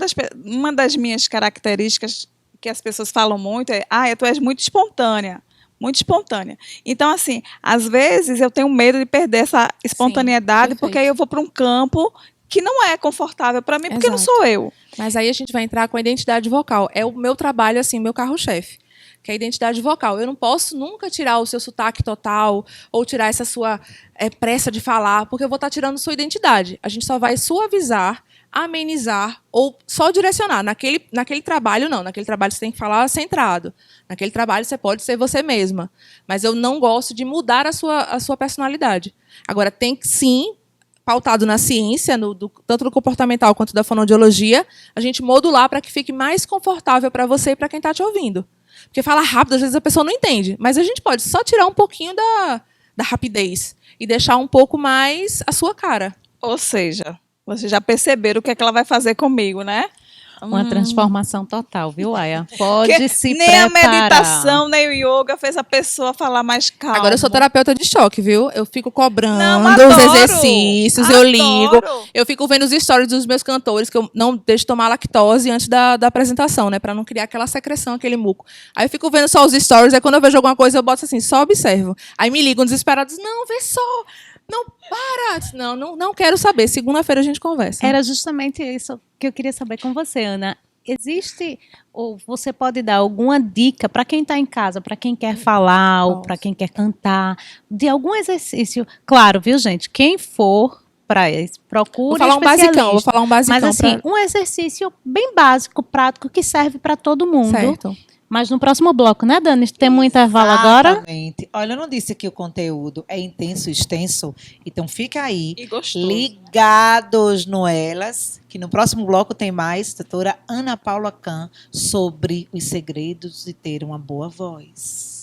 das minhas características que as pessoas falam muito é, tu és muito espontânea. Muito espontânea. Então, assim, às vezes eu tenho medo de perder essa espontaneidade, porque aí eu vou para um campo que não é confortável para mim, porque não sou eu. Mas aí a gente vai entrar com a identidade vocal. É o meu trabalho, assim, meu carro-chefe, que é a identidade vocal. Eu não posso nunca tirar o seu sotaque total ou tirar essa sua pressa de falar, porque eu vou estar tirando sua identidade. A gente só vai suavizar, amenizar ou só direcionar. Naquele trabalho, não. Naquele trabalho você tem que falar centrado. Naquele trabalho você pode ser você mesma. Mas eu não gosto de mudar a sua personalidade. Agora, tem que, sim, pautado na ciência, tanto do comportamental quanto da fonoaudiologia, a gente modular para que fique mais confortável para você e para quem está te ouvindo. Porque fala rápido, às vezes a pessoa não entende. Mas a gente pode só tirar um pouquinho da rapidez e deixar um pouco mais a sua cara. Ou seja, vocês já perceberam o que é que ela vai fazer comigo, né? Uma transformação total, viu, Aya? Pode Porque se nem preparar. a meditação, nem o yoga fez a pessoa falar mais calma. Agora eu sou terapeuta de choque, viu? Eu fico cobrando Não, os adoro, exercícios, eu ligo. adoro. Eu fico vendo os stories dos meus cantores, que eu não deixo tomar lactose antes da apresentação, né? Pra não criar aquela secreção, aquele muco. Aí eu fico vendo só os stories, aí quando eu vejo alguma coisa, eu boto assim, só observo. Aí me ligam desesperados, não, vê só. Não, para! Não quero saber. Segunda-feira a gente conversa. Era justamente isso que eu queria saber com você, Ana. Existe, ou você pode dar alguma dica para quem está em casa, para quem quer falar, ou para quem quer cantar, de algum exercício? Claro, viu, gente? Quem for para isso, procure Vou falar um basicão, Mas assim, um exercício bem básico, prático, que serve para todo mundo. Certo. Mas no próximo bloco, né, Dani? Tem um intervalo agora. Exatamente. Olha, eu não disse que o conteúdo é intenso e extenso, então fica aí, E gostoso. ligados no Elas, que no próximo bloco tem mais, doutora Ana Paula Kahn, sobre os segredos de ter uma boa voz.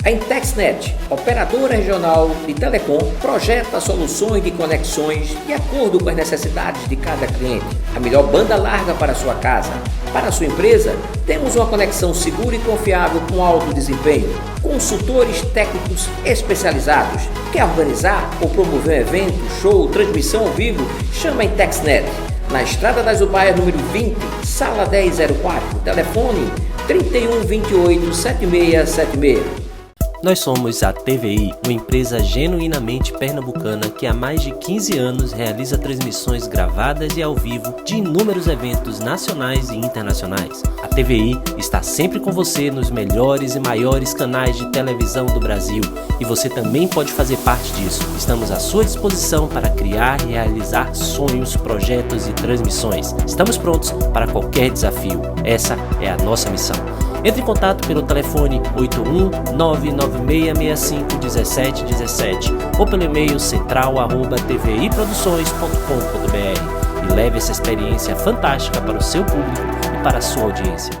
A Intexnet, operadora regional de telecom, projeta soluções de conexões de acordo com as necessidades de cada cliente. A melhor banda larga para a sua casa. Para a sua empresa, temos uma conexão segura e confiável com alto desempenho. Consultores técnicos especializados. Quer organizar ou promover um evento, show, transmissão ao vivo? Chama a Intexnet. Na Estrada das Ubaias, número 20, sala 1004, telefone 3128 7676. Nós somos a TVI, uma empresa genuinamente pernambucana que há mais de 15 anos realiza transmissões gravadas e ao vivo de inúmeros eventos nacionais e internacionais. A TVI está sempre com você nos melhores e maiores canais de televisão do Brasil e você também pode fazer parte disso. Estamos à sua disposição para criar e realizar sonhos, projetos e transmissões. Estamos prontos para qualquer desafio. Essa é a nossa missão. Entre em contato pelo telefone 81996651717 ou pelo e-mail central@tviproduções.com.br e leve essa experiência fantástica para o seu público e para a sua audiência.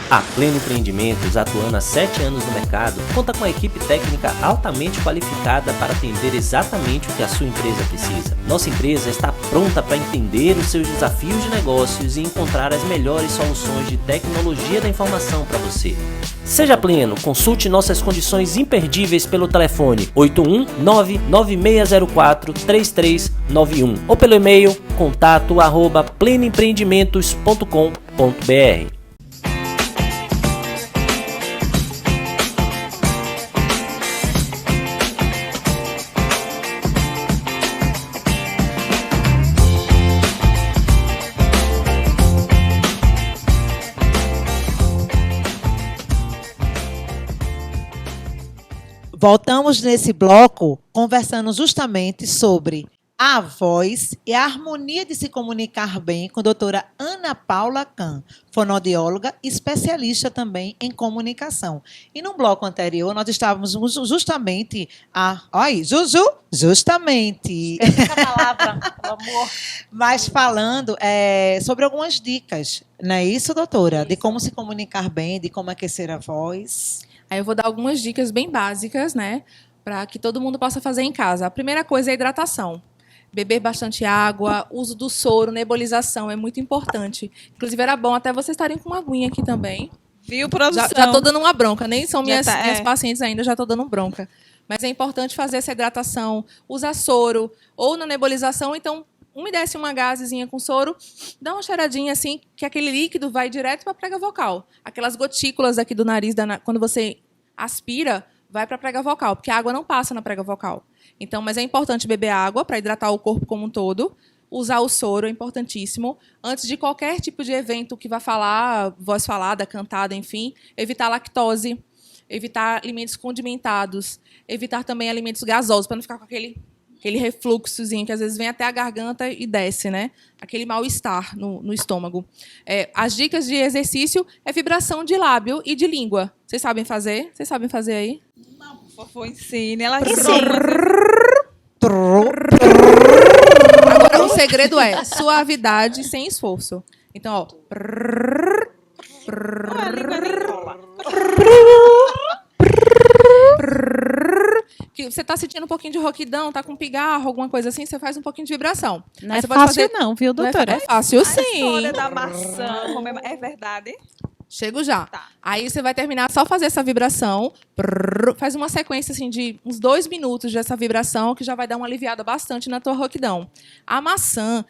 A Pleno Empreendimentos, atuando há 7 anos no mercado, conta com uma equipe técnica altamente qualificada para atender exatamente o que a sua empresa precisa. Nossa empresa está pronta para entender os seus desafios de negócios e encontrar as melhores soluções de tecnologia da informação para você. Seja Pleno, consulte nossas condições imperdíveis pelo telefone 81996043391 ou pelo e-mail contato@plenoempreendimentos.com.br. Voltamos nesse bloco conversando justamente sobre a voz e a harmonia de se comunicar bem com a doutora Ana Paula Kahn, fonoaudióloga e especialista também em comunicação. E no bloco anterior, nós estávamos justamente... justamente... Essa palavra, pelo amor. Mas falando sobre algumas dicas, não é isso, doutora? De como se comunicar bem, de como aquecer a voz... Aí eu vou dar algumas dicas bem básicas, né, para que todo mundo possa fazer em casa. A primeira coisa é a hidratação. Beber bastante água, uso do soro, nebulização é muito importante. Inclusive, era bom até vocês estarem com uma aguinha aqui também. Viu, produção? Já estou dando uma bronca, nem são minhas tá, pacientes ainda, já estou dando bronca. Mas é importante fazer essa hidratação, usar soro, ou na nebulização, então, umedece uma gazezinha com soro, dá uma cheiradinha assim, que aquele líquido vai direto para a prega vocal. Aquelas gotículas aqui do nariz, quando você aspira, vai para a prega vocal, porque a água não passa na prega vocal. Então, mas é importante beber água para hidratar o corpo como um todo. Usar o soro é importantíssimo. Antes de qualquer tipo de evento que vá falar, voz falada, cantada, enfim, evitar lactose, evitar alimentos condimentados, evitar também alimentos gasosos, para não ficar com aquele refluxozinho que às vezes vem até a garganta e desce, né? Aquele mal-estar no estômago. As dicas de exercício é vibração de lábio e de língua. Vocês sabem fazer? Vocês sabem fazer aí? Não, por favor, ensine. Ela Agora, o segredo é suavidade sem esforço. Então, ó. Que você está sentindo um pouquinho de rouquidão, está com pigarro, alguma coisa assim, você faz um pouquinho de vibração. Não Aí é você pode fácil fazer... não, viu, Não é doutora? fácil A sim. história da maçã, é verdade? Chego já. Tá. Aí você vai terminar só fazer essa vibração. Faz uma sequência assim de uns 2 minutos dessa vibração, que já vai dar uma aliviada bastante na tua rouquidão. A maçã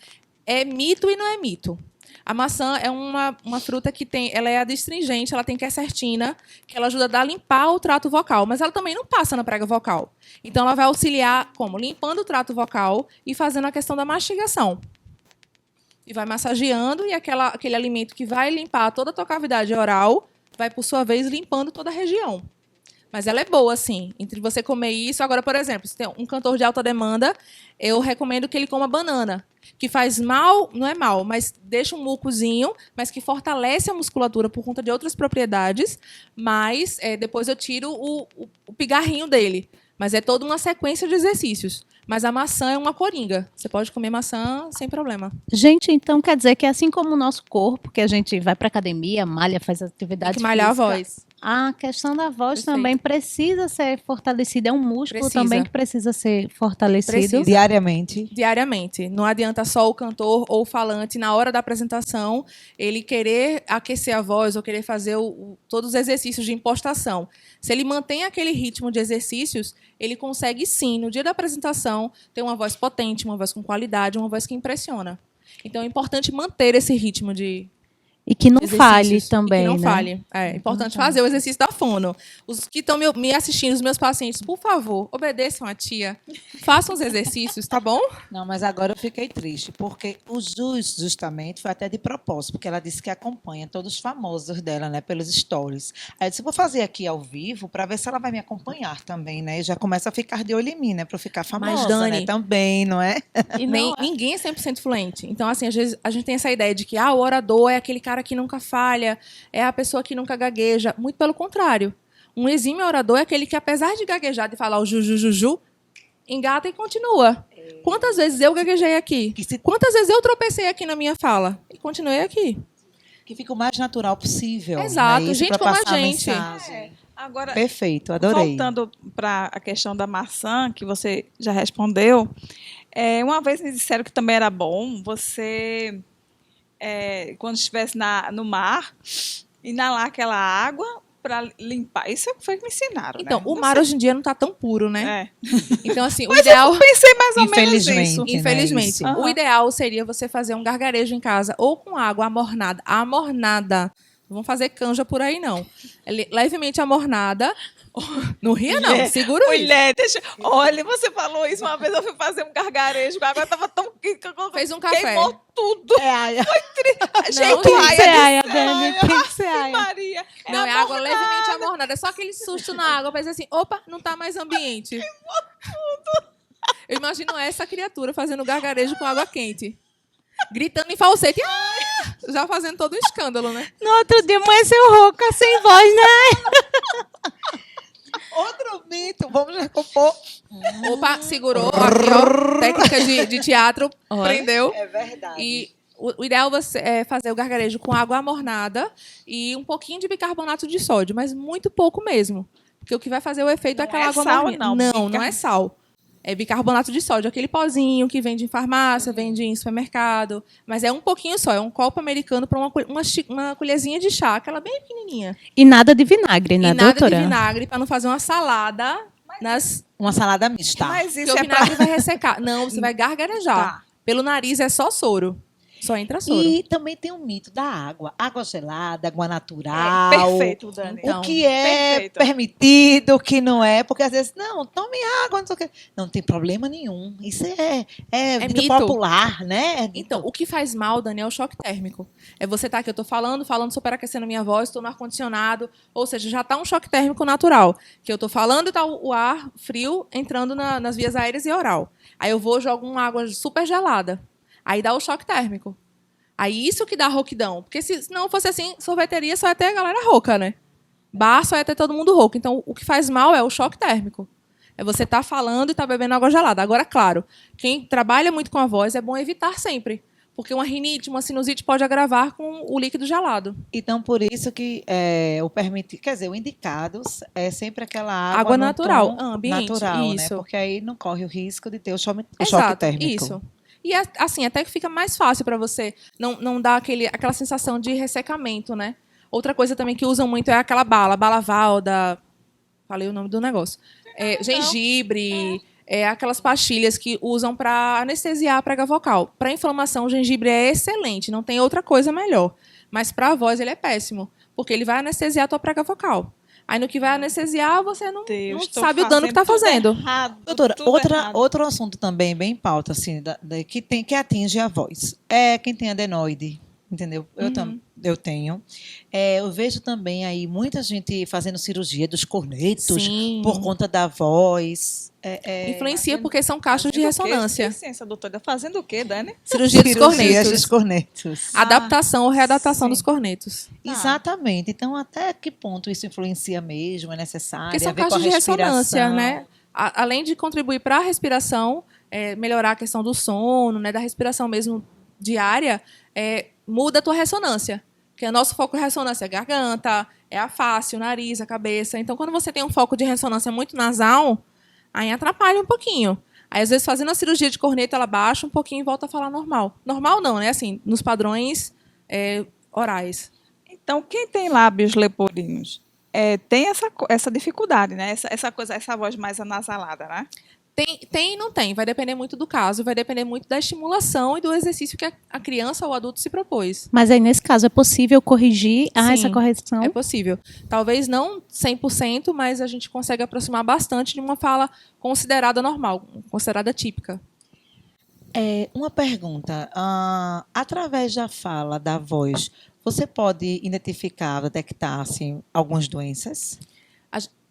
é mito e não é mito. A maçã é uma fruta que ela é adstringente, ela tem quercetina, que ela ajuda a limpar o trato vocal, mas ela também não passa na prega vocal. Então ela vai auxiliar como? Limpando o trato vocal e fazendo a questão da mastigação. E vai massageando, e aquele alimento que vai limpar toda a tua cavidade oral vai, por sua vez, limpando toda a região. Mas ela é boa, assim, entre você comer isso. Agora, por exemplo, se tem um cantor de alta demanda, eu recomendo que ele coma banana, que faz mal, não é mal, mas deixa um mucozinho, mas que fortalece a musculatura por conta de outras propriedades, mas depois eu tiro o pigarrinho dele. Mas é toda uma sequência de exercícios. Mas a maçã é uma coringa. Você pode comer maçã sem problema. Gente, então quer dizer que assim como o nosso corpo, que a gente vai para academia, malha, faz atividade Tem que malhar física, a voz. a questão da voz Perfeito. também precisa ser fortalecida. É um músculo Precisa. também que precisa ser fortalecido. Precisa. Diariamente. Diariamente. Não adianta só o cantor ou o falante, na hora da apresentação, ele querer aquecer a voz ou querer fazer todos os exercícios de impostação. Se ele mantém aquele ritmo de exercícios, ele consegue, sim, no dia da apresentação, ter uma voz potente, uma voz com qualidade, uma voz que impressiona. Então, é importante manter esse ritmo de E que não exercícios. falhe também, E que não né? falhe. É importante fazer o exercício da fono. Os que estão me assistindo, os meus pacientes, por favor, obedeçam a tia. Façam os exercícios, tá bom? Não, mas agora eu fiquei triste, porque o Jus, justamente, foi até de propósito, porque ela disse que acompanha todos os famosos dela, né, pelos stories. Aí eu disse, vou fazer aqui ao vivo para ver se ela vai me acompanhar também, né? E já começa a ficar de olho em mim, né, para eu ficar famosa, Dani, né, também, não é? E ninguém é 100% fluente. Então, assim, às vezes a gente tem essa ideia de que o orador é aquele cara que nunca falha, é a pessoa que nunca gagueja. Muito pelo contrário. Um exímio orador é aquele que, apesar de gaguejar, de falar o ju, engata e continua. Quantas vezes eu gaguejei aqui? Quantas vezes eu tropecei aqui na minha fala? E continuei aqui. Que fica o mais natural possível. Exato, né? Isso gente pra como a passar gente. mensagem. Agora, Perfeito, adorei. voltando para a questão da maçã, que você já respondeu, uma vez me disseram que também era bom você, quando estivesse no mar, inalar aquela água para limpar. Isso foi o que me ensinaram. Então, né? o mar hoje em dia não está tão puro, né? Então, assim, o Mas ideal... eu pensei mais ou menos Infelizmente. isso. né, Infelizmente. isso. O ideal seria você fazer um gargarejo em casa ou com água amornada. Amornada. Não vão fazer canja por aí, não. Levemente amornada. Não ria, não. Mulher, Segura isso. Mulher, olha, você falou isso uma vez, eu fui fazer um gargarejo, a água estava tão quente, Fez um café. queimou tudo. Gente, Tem que ser Aya, aia, Dani. Tem que ser aia. Maria. Não, é água levemente amornada. É só aquele susto na água para dizer assim, opa, não tá mais ambiente. Eu imagino essa criatura fazendo gargarejo com água quente. Gritando em falsete. Já fazendo todo um escândalo, né? No outro dia amanheceu rouca, sem voz, né? Outro mito, vamos recompor. Opa, segurou. Aqui, ó. Técnica de teatro. Prendeu. É verdade. E o ideal é fazer o gargarejo com água amornada e um pouquinho de bicarbonato de sódio, mas muito pouco mesmo. Porque o que vai fazer o efeito é aquela água sal, morninha. Não é sal. É bicarbonato de sódio, aquele pozinho que vende em farmácia, vende em supermercado. Mas é um pouquinho só, é um copo americano para uma colherzinha de chá, aquela bem pequenininha. E nada de vinagre, né, E nada doutora? de vinagre para não fazer uma salada Uma salada mista. Mas porque isso o é vinagre pra... vai ressecar. Não, você vai gargarejar. Tá. Pelo nariz é só soro. Só entra soro. E também tem o mito da água. Água gelada, água natural. Perfeito, Dani. Então, O que é perfeito. permitido, o que não é. Porque às vezes, não, tome água, não sei o quê. Não tem problema nenhum. Isso é dito mito. popular, né? Então, o que faz mal, Dani, é o choque térmico. É você estar aqui, eu estou falando superaquecendo a minha voz, estou no ar-condicionado, ou seja, já está um choque térmico natural. Que eu estou falando e está o ar frio entrando nas vias aéreas e oral. Aí eu jogo uma água super gelada. Aí dá o choque térmico. Aí isso que dá rouquidão. Porque se não fosse assim, sorveteria só ia ter a galera rouca, né? Bar só ia ter todo mundo rouco. Então, o que faz mal é o choque térmico. É você estar falando e estar bebendo água gelada. Agora, claro, quem trabalha muito com a voz é bom evitar sempre. Porque uma rinite, uma sinusite pode agravar com o líquido gelado. Então, por isso que o indicado é sempre aquela Água no natural, tom ambiente, natural, né? isso. Porque aí não corre o risco de ter o choque Exato, térmico. isso. E assim, até que fica mais fácil para você não dar aquela sensação de ressecamento, né? Outra coisa também que usam muito é aquela bala Valda, falei o nome do negócio. Gengibre, aquelas pastilhas que usam para anestesiar a prega vocal. Para inflamação, o gengibre é excelente, não tem outra coisa melhor. Mas para a voz ele é péssimo, porque ele vai anestesiar a tua prega vocal. Aí no que vai anestesiar, você não sabe o dano que está fazendo. Doutora, outro assunto também bem em pauta, assim, que atinge a voz. Quem tem adenoide, entendeu? Eu tenho. Eu vejo também aí muita gente fazendo cirurgia dos cornetos. Sim. Por conta da voz. Influencia porque são caixas de ressonância. Licença, doutora. Fazendo o quê, Dani? Cirurgia dos cornetos. Adaptação ou readaptação dos cornetos. Exatamente. Então, até que ponto isso influencia mesmo? É necessário? Porque são a ver com a caixas de ressonância, respiração? né? Além de contribuir para a respiração, melhorar a questão do sono, né, da respiração mesmo diária, muda a tua ressonância. Porque o nosso foco de ressonância é a garganta, é a face, o nariz, a cabeça. Então, quando você tem um foco de ressonância muito nasal, aí atrapalha um pouquinho. Aí, às vezes, fazendo a cirurgia de corneta, ela baixa um pouquinho e volta a falar normal. Normal não, né? Assim, nos padrões orais. Então, quem tem lábios leporinhos tem essa dificuldade, né? Essa voz mais anasalada, né? Tem e não tem. Vai depender muito do caso, vai depender muito da estimulação e do exercício que a criança ou o adulto se propôs. Mas aí, nesse caso, é possível corrigir essa Sim, correção? É possível. Talvez não 100%, mas a gente consegue aproximar bastante de uma fala considerada normal, considerada típica. Uma pergunta. Através da fala, da voz, você pode identificar, detectar assim, algumas doenças?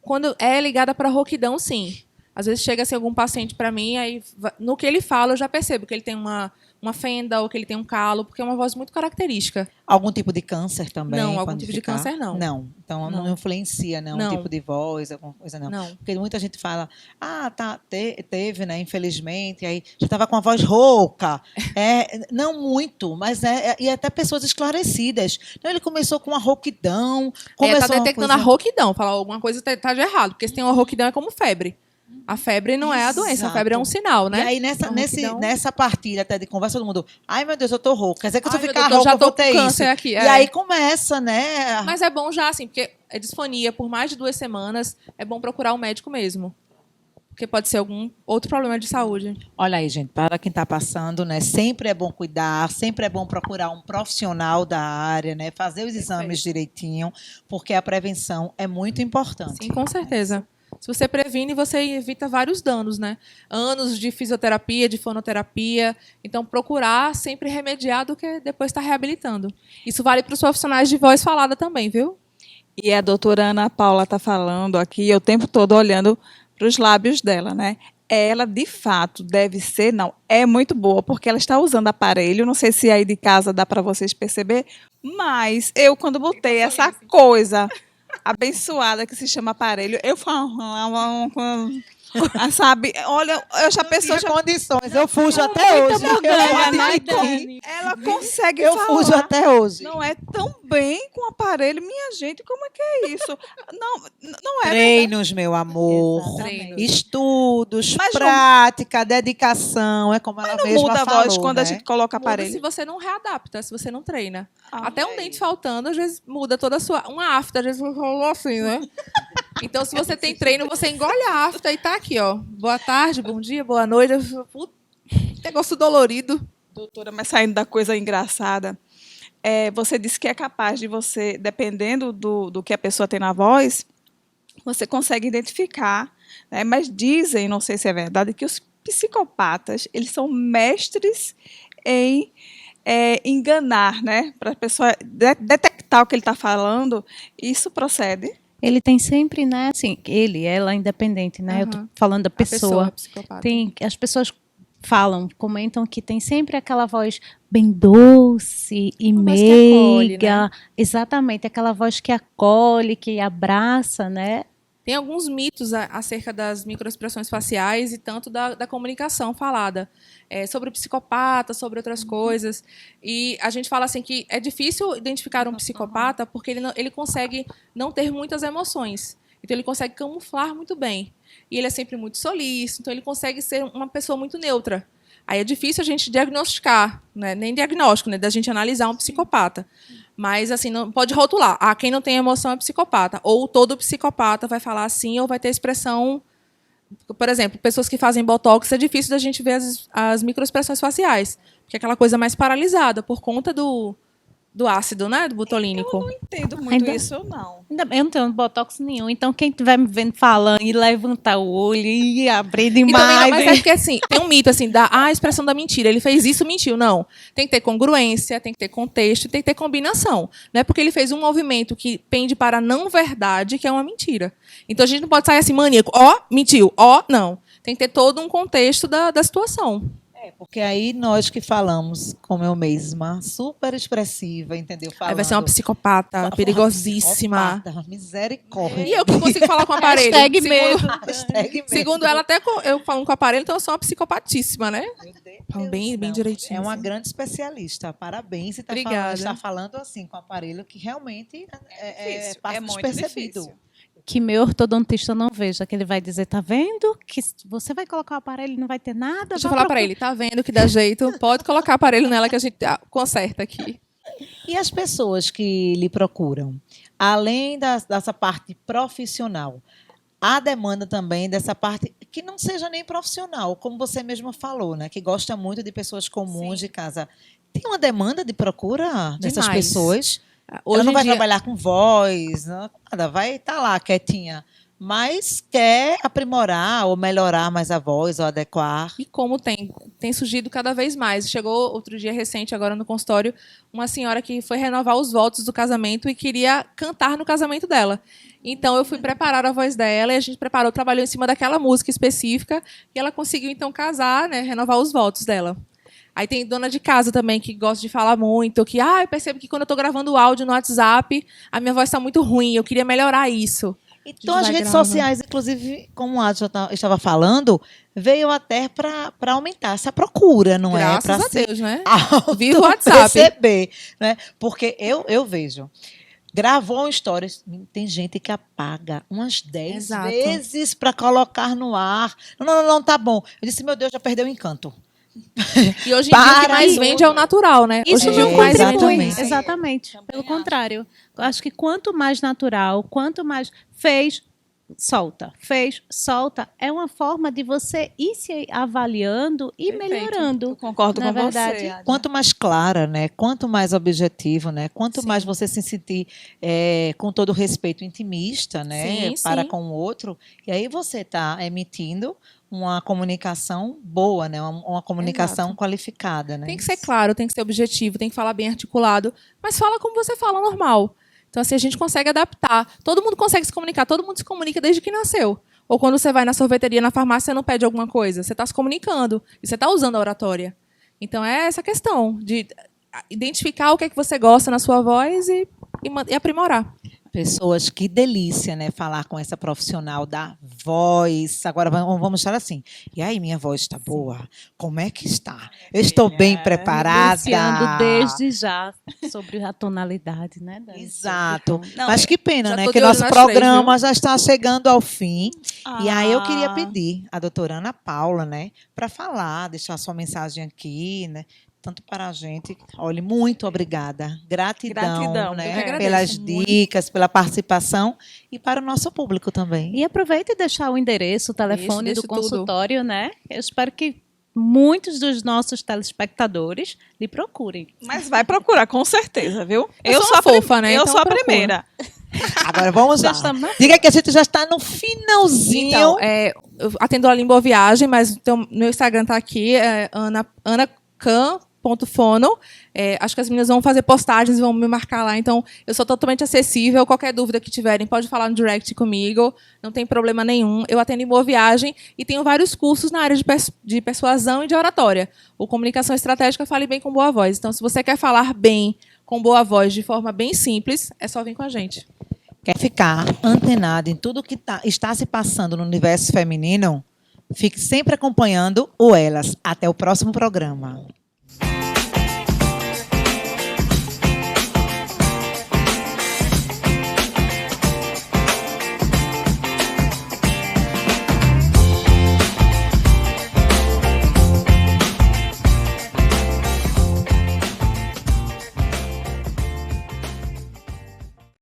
Quando é ligada para rouquidão, sim. Às vezes chega assim, algum paciente para mim, aí no que ele fala eu já percebo que ele tem uma fenda ou que ele tem um calo, porque é uma voz muito característica. Algum tipo de câncer também? Não, algum tipo de câncer não. Não, então não influencia, não, Não. um tipo de voz, alguma coisa não. Não. Porque muita gente fala, teve, né, infelizmente, aí já estava com a voz rouca. Não muito, mas e até pessoas esclarecidas. Então ele começou com uma rouquidão. Tá detectando a rouquidão, falar alguma coisa tá de errado, porque se tem uma rouquidão é como febre. A febre não é a doença, a febre é um sinal, né? E aí, nessa partilha até de conversa, todo mundo, ai meu Deus, eu tô rouca. Quer dizer que se eu ficar Deus, rouca, já eu vou tô ter com isso. câncer aqui. E aí começa, né? Mas é bom já, assim, porque é disfonia por mais de 2 semanas, é bom procurar um médico mesmo. Porque pode ser algum outro problema de saúde. Olha aí, gente, para quem está passando, né? Sempre é bom cuidar, sempre é bom procurar um profissional da área, né? Fazer os exames direitinho, porque a prevenção é muito importante. Sim, com certeza. Se você previne, você evita vários danos, né? Anos de fisioterapia, de fonoterapia. Então, procurar sempre remediar do que depois estar reabilitando. Isso vale para os profissionais de voz falada também, viu? E a doutora Ana Paula está falando aqui, o tempo todo olhando para os lábios dela, né? Ela, de fato, é muito boa, porque ela está usando aparelho, não sei se aí de casa dá para vocês perceber, mas eu, quando botei essa coisa abençoada que se chama aparelho, eu falava, sabe? Olha, eu já pensou... condições, eu fujo até hoje. Ela consegue eu falar. fujo até hoje. Não é tão bem com o aparelho, minha gente, como é que é isso? Não é. Treinos, meu amor. Exatamente. Estudos, prática, dedicação. É como ela mesma muda falou, a voz quando né? a gente coloca Muda aparelho. se você não readapta, se você não treina. Até um dente faltando, às vezes muda toda a sua... Uma afta, às vezes falou assim, né? Então, se você tem treino, você engole a afta e tá aqui, ó. Boa tarde, bom dia, boa noite. Negócio dolorido. Doutora, mas saindo da coisa engraçada, você disse que é capaz de você, dependendo do que a pessoa tem na voz, você consegue identificar, né? Mas dizem, não sei se é verdade, que os psicopatas, eles são mestres em enganar, né? Para a pessoa detectar o que ele está falando. Isso procede? Ele tem sempre, né, assim, ela independente, né? Eu tô falando da pessoa. Psicopata. As pessoas comentam que tem sempre aquela voz bem doce e Uma voz meiga. que acolhe, né? Exatamente, aquela voz que acolhe, que abraça, né? Tem alguns mitos acerca das microexpressões faciais e tanto da comunicação falada. Sobre o psicopata, sobre outras coisas. E a gente fala assim que é difícil identificar um psicopata porque ele consegue não ter muitas emoções. Então, ele consegue camuflar muito bem. E ele é sempre muito solícito, então ele consegue ser uma pessoa muito neutra. Aí é difícil a gente diagnosticar, né? Nem diagnóstico, né? Da gente analisar um psicopata. Mas, assim, não pode rotular. Quem não tem emoção é psicopata. Ou todo psicopata vai falar assim, ou vai ter expressão... Por exemplo, pessoas que fazem botox, é difícil da gente ver as microexpressões faciais. Porque é aquela coisa mais paralisada, por conta do ácido, né? Do botulínico. Eu não entendo muito isso, não. Eu não tenho botox nenhum. Então, quem estiver me vendo falando e levantar o olho e abrir demais... Então, mas é porque, assim, tem um mito, assim, a expressão da mentira. Ele fez isso, mentiu. Não. Tem que ter congruência, tem que ter contexto, tem que ter combinação. Não é porque ele fez um movimento que pende para a não verdade que é uma mentira. Então, a gente não pode sair assim, maníaco. Mentiu. Não. Tem que ter todo um contexto da situação. Porque aí nós que falamos, como eu mesma, super expressiva, entendeu? Aí vai ser uma psicopata perigosíssima. Psicopata, misericórdia. E eu que consigo falar com o aparelho. Hashtag medo. Segundo ela, até eu falando com o aparelho, então eu sou uma psicopatíssima, né? Meu Deus, Falo bem não. direitinho. É uma grande especialista. Parabéns. E Obrigada. está falando assim com o aparelho que realmente passa muito despercebido. difícil. Que meu ortodontista não veja, que ele vai dizer, tá vendo? Que você vai colocar o aparelho e não vai ter nada. Deixa eu falar para ele, tá vendo que dá jeito? Pode colocar aparelho nela que a gente conserta aqui. E as pessoas que lhe procuram, além dessa parte profissional, há demanda também dessa parte que não seja nem profissional, como você mesma falou, né? Que gosta muito de pessoas comuns de casa. Tem uma demanda de procura dessas Demais. pessoas? Hoje Ela não em vai dia- trabalhar com voz, nada, vai estar lá quietinha, mas quer aprimorar ou melhorar mais a voz ou adequar. E como tem surgido cada vez mais. Chegou outro dia recente, agora no consultório, uma senhora que foi renovar os votos do casamento e queria cantar no casamento dela. Então, eu fui preparar a voz dela e a gente trabalhou em cima daquela música específica e ela conseguiu, então, casar, né, renovar os votos dela. Aí tem dona de casa também que gosta de falar muito, que eu percebo que quando eu estou gravando o áudio no WhatsApp, a minha voz está muito ruim, eu queria melhorar isso. Então, as vai redes gravar. sociais, inclusive, como o Adson estava falando, veio até para aumentar essa procura, não Graças é? a Para Deus, né? Viva o WhatsApp. perceber, né? Porque eu vejo. Gravou um stories, tem gente que apaga umas 10 Exato. vezes para colocar no ar. Não, tá bom. Eu disse, meu Deus, já perdeu o encanto. E hoje em dia o que mais vende é o natural, né? Isso Hoje em dia não o que mais vende é o contribui. exatamente. Exatamente. Pelo contrário. Eu acho que quanto mais natural, quanto mais fez, solta. Fez, solta. É uma forma de você ir se avaliando e Perfeito. melhorando. Eu concordo Na com verdade, você. Adna. Quanto mais clara, né? Quanto mais objetivo, né? Quanto Sim. mais você se sentir com todo o respeito intimista, né? Sim, para sim. com o outro. E aí você está emitindo uma comunicação boa, né? Uma comunicação Exato. qualificada, né? Tem que ser claro, tem que ser objetivo, tem que falar bem articulado, mas fala como você fala normal. Então, assim, a gente consegue adaptar. Todo mundo consegue se comunicar, todo mundo se comunica desde que nasceu. Ou quando você vai na sorveteria, na farmácia, você não pede alguma coisa. Você está se comunicando e você está usando a oratória. Então, é essa questão de identificar o que é que você gosta na sua voz e aprimorar. Pessoas, que delícia, né? Falar com essa profissional da voz. Agora vamos estar assim. E aí, minha voz está boa? Como é que está? Eu estou bem preparada. Iniciando desde já sobre a tonalidade, né? Dani? Exato. Não, Mas que pena, já né? tô Que de olho nosso nas três, programa já está chegando ao fim. E aí eu queria Ah. pedir à doutora Ana Paula, né? Para falar, deixar sua mensagem aqui, né? Tanto para a gente. Olha, muito obrigada. Gratidão, Eu né? que agradeço Pelas muito. dicas, pela participação e para o nosso público também. E aproveita e deixar o endereço, o telefone deixa do tudo. consultório, né? Eu espero que muitos dos nossos telespectadores lhe procurem. Mas vai procurar, com certeza, viu? Eu sou a fofa, né? Eu Então sou a procura. primeira. Agora vamos lá. Já estamos na Diga que a gente já está no finalzinho. Então, eu atendo a Limbo Viagem, mas meu Instagram está aqui, anacan.fono. Acho que as meninas vão fazer postagens e vão me marcar lá. Então, eu sou totalmente acessível. Qualquer dúvida que tiverem, pode falar no direct comigo. Não tem problema nenhum. Eu atendo em Boa Viagem e tenho vários cursos na área de persuasão e de oratória. O Comunicação Estratégica Fale Bem com Boa Voz. Então, se você quer falar bem, com boa voz, de forma bem simples, é só vir com a gente. Quer ficar antenado em tudo que está se passando no universo feminino? Fique sempre acompanhando o Elas. Até o próximo programa.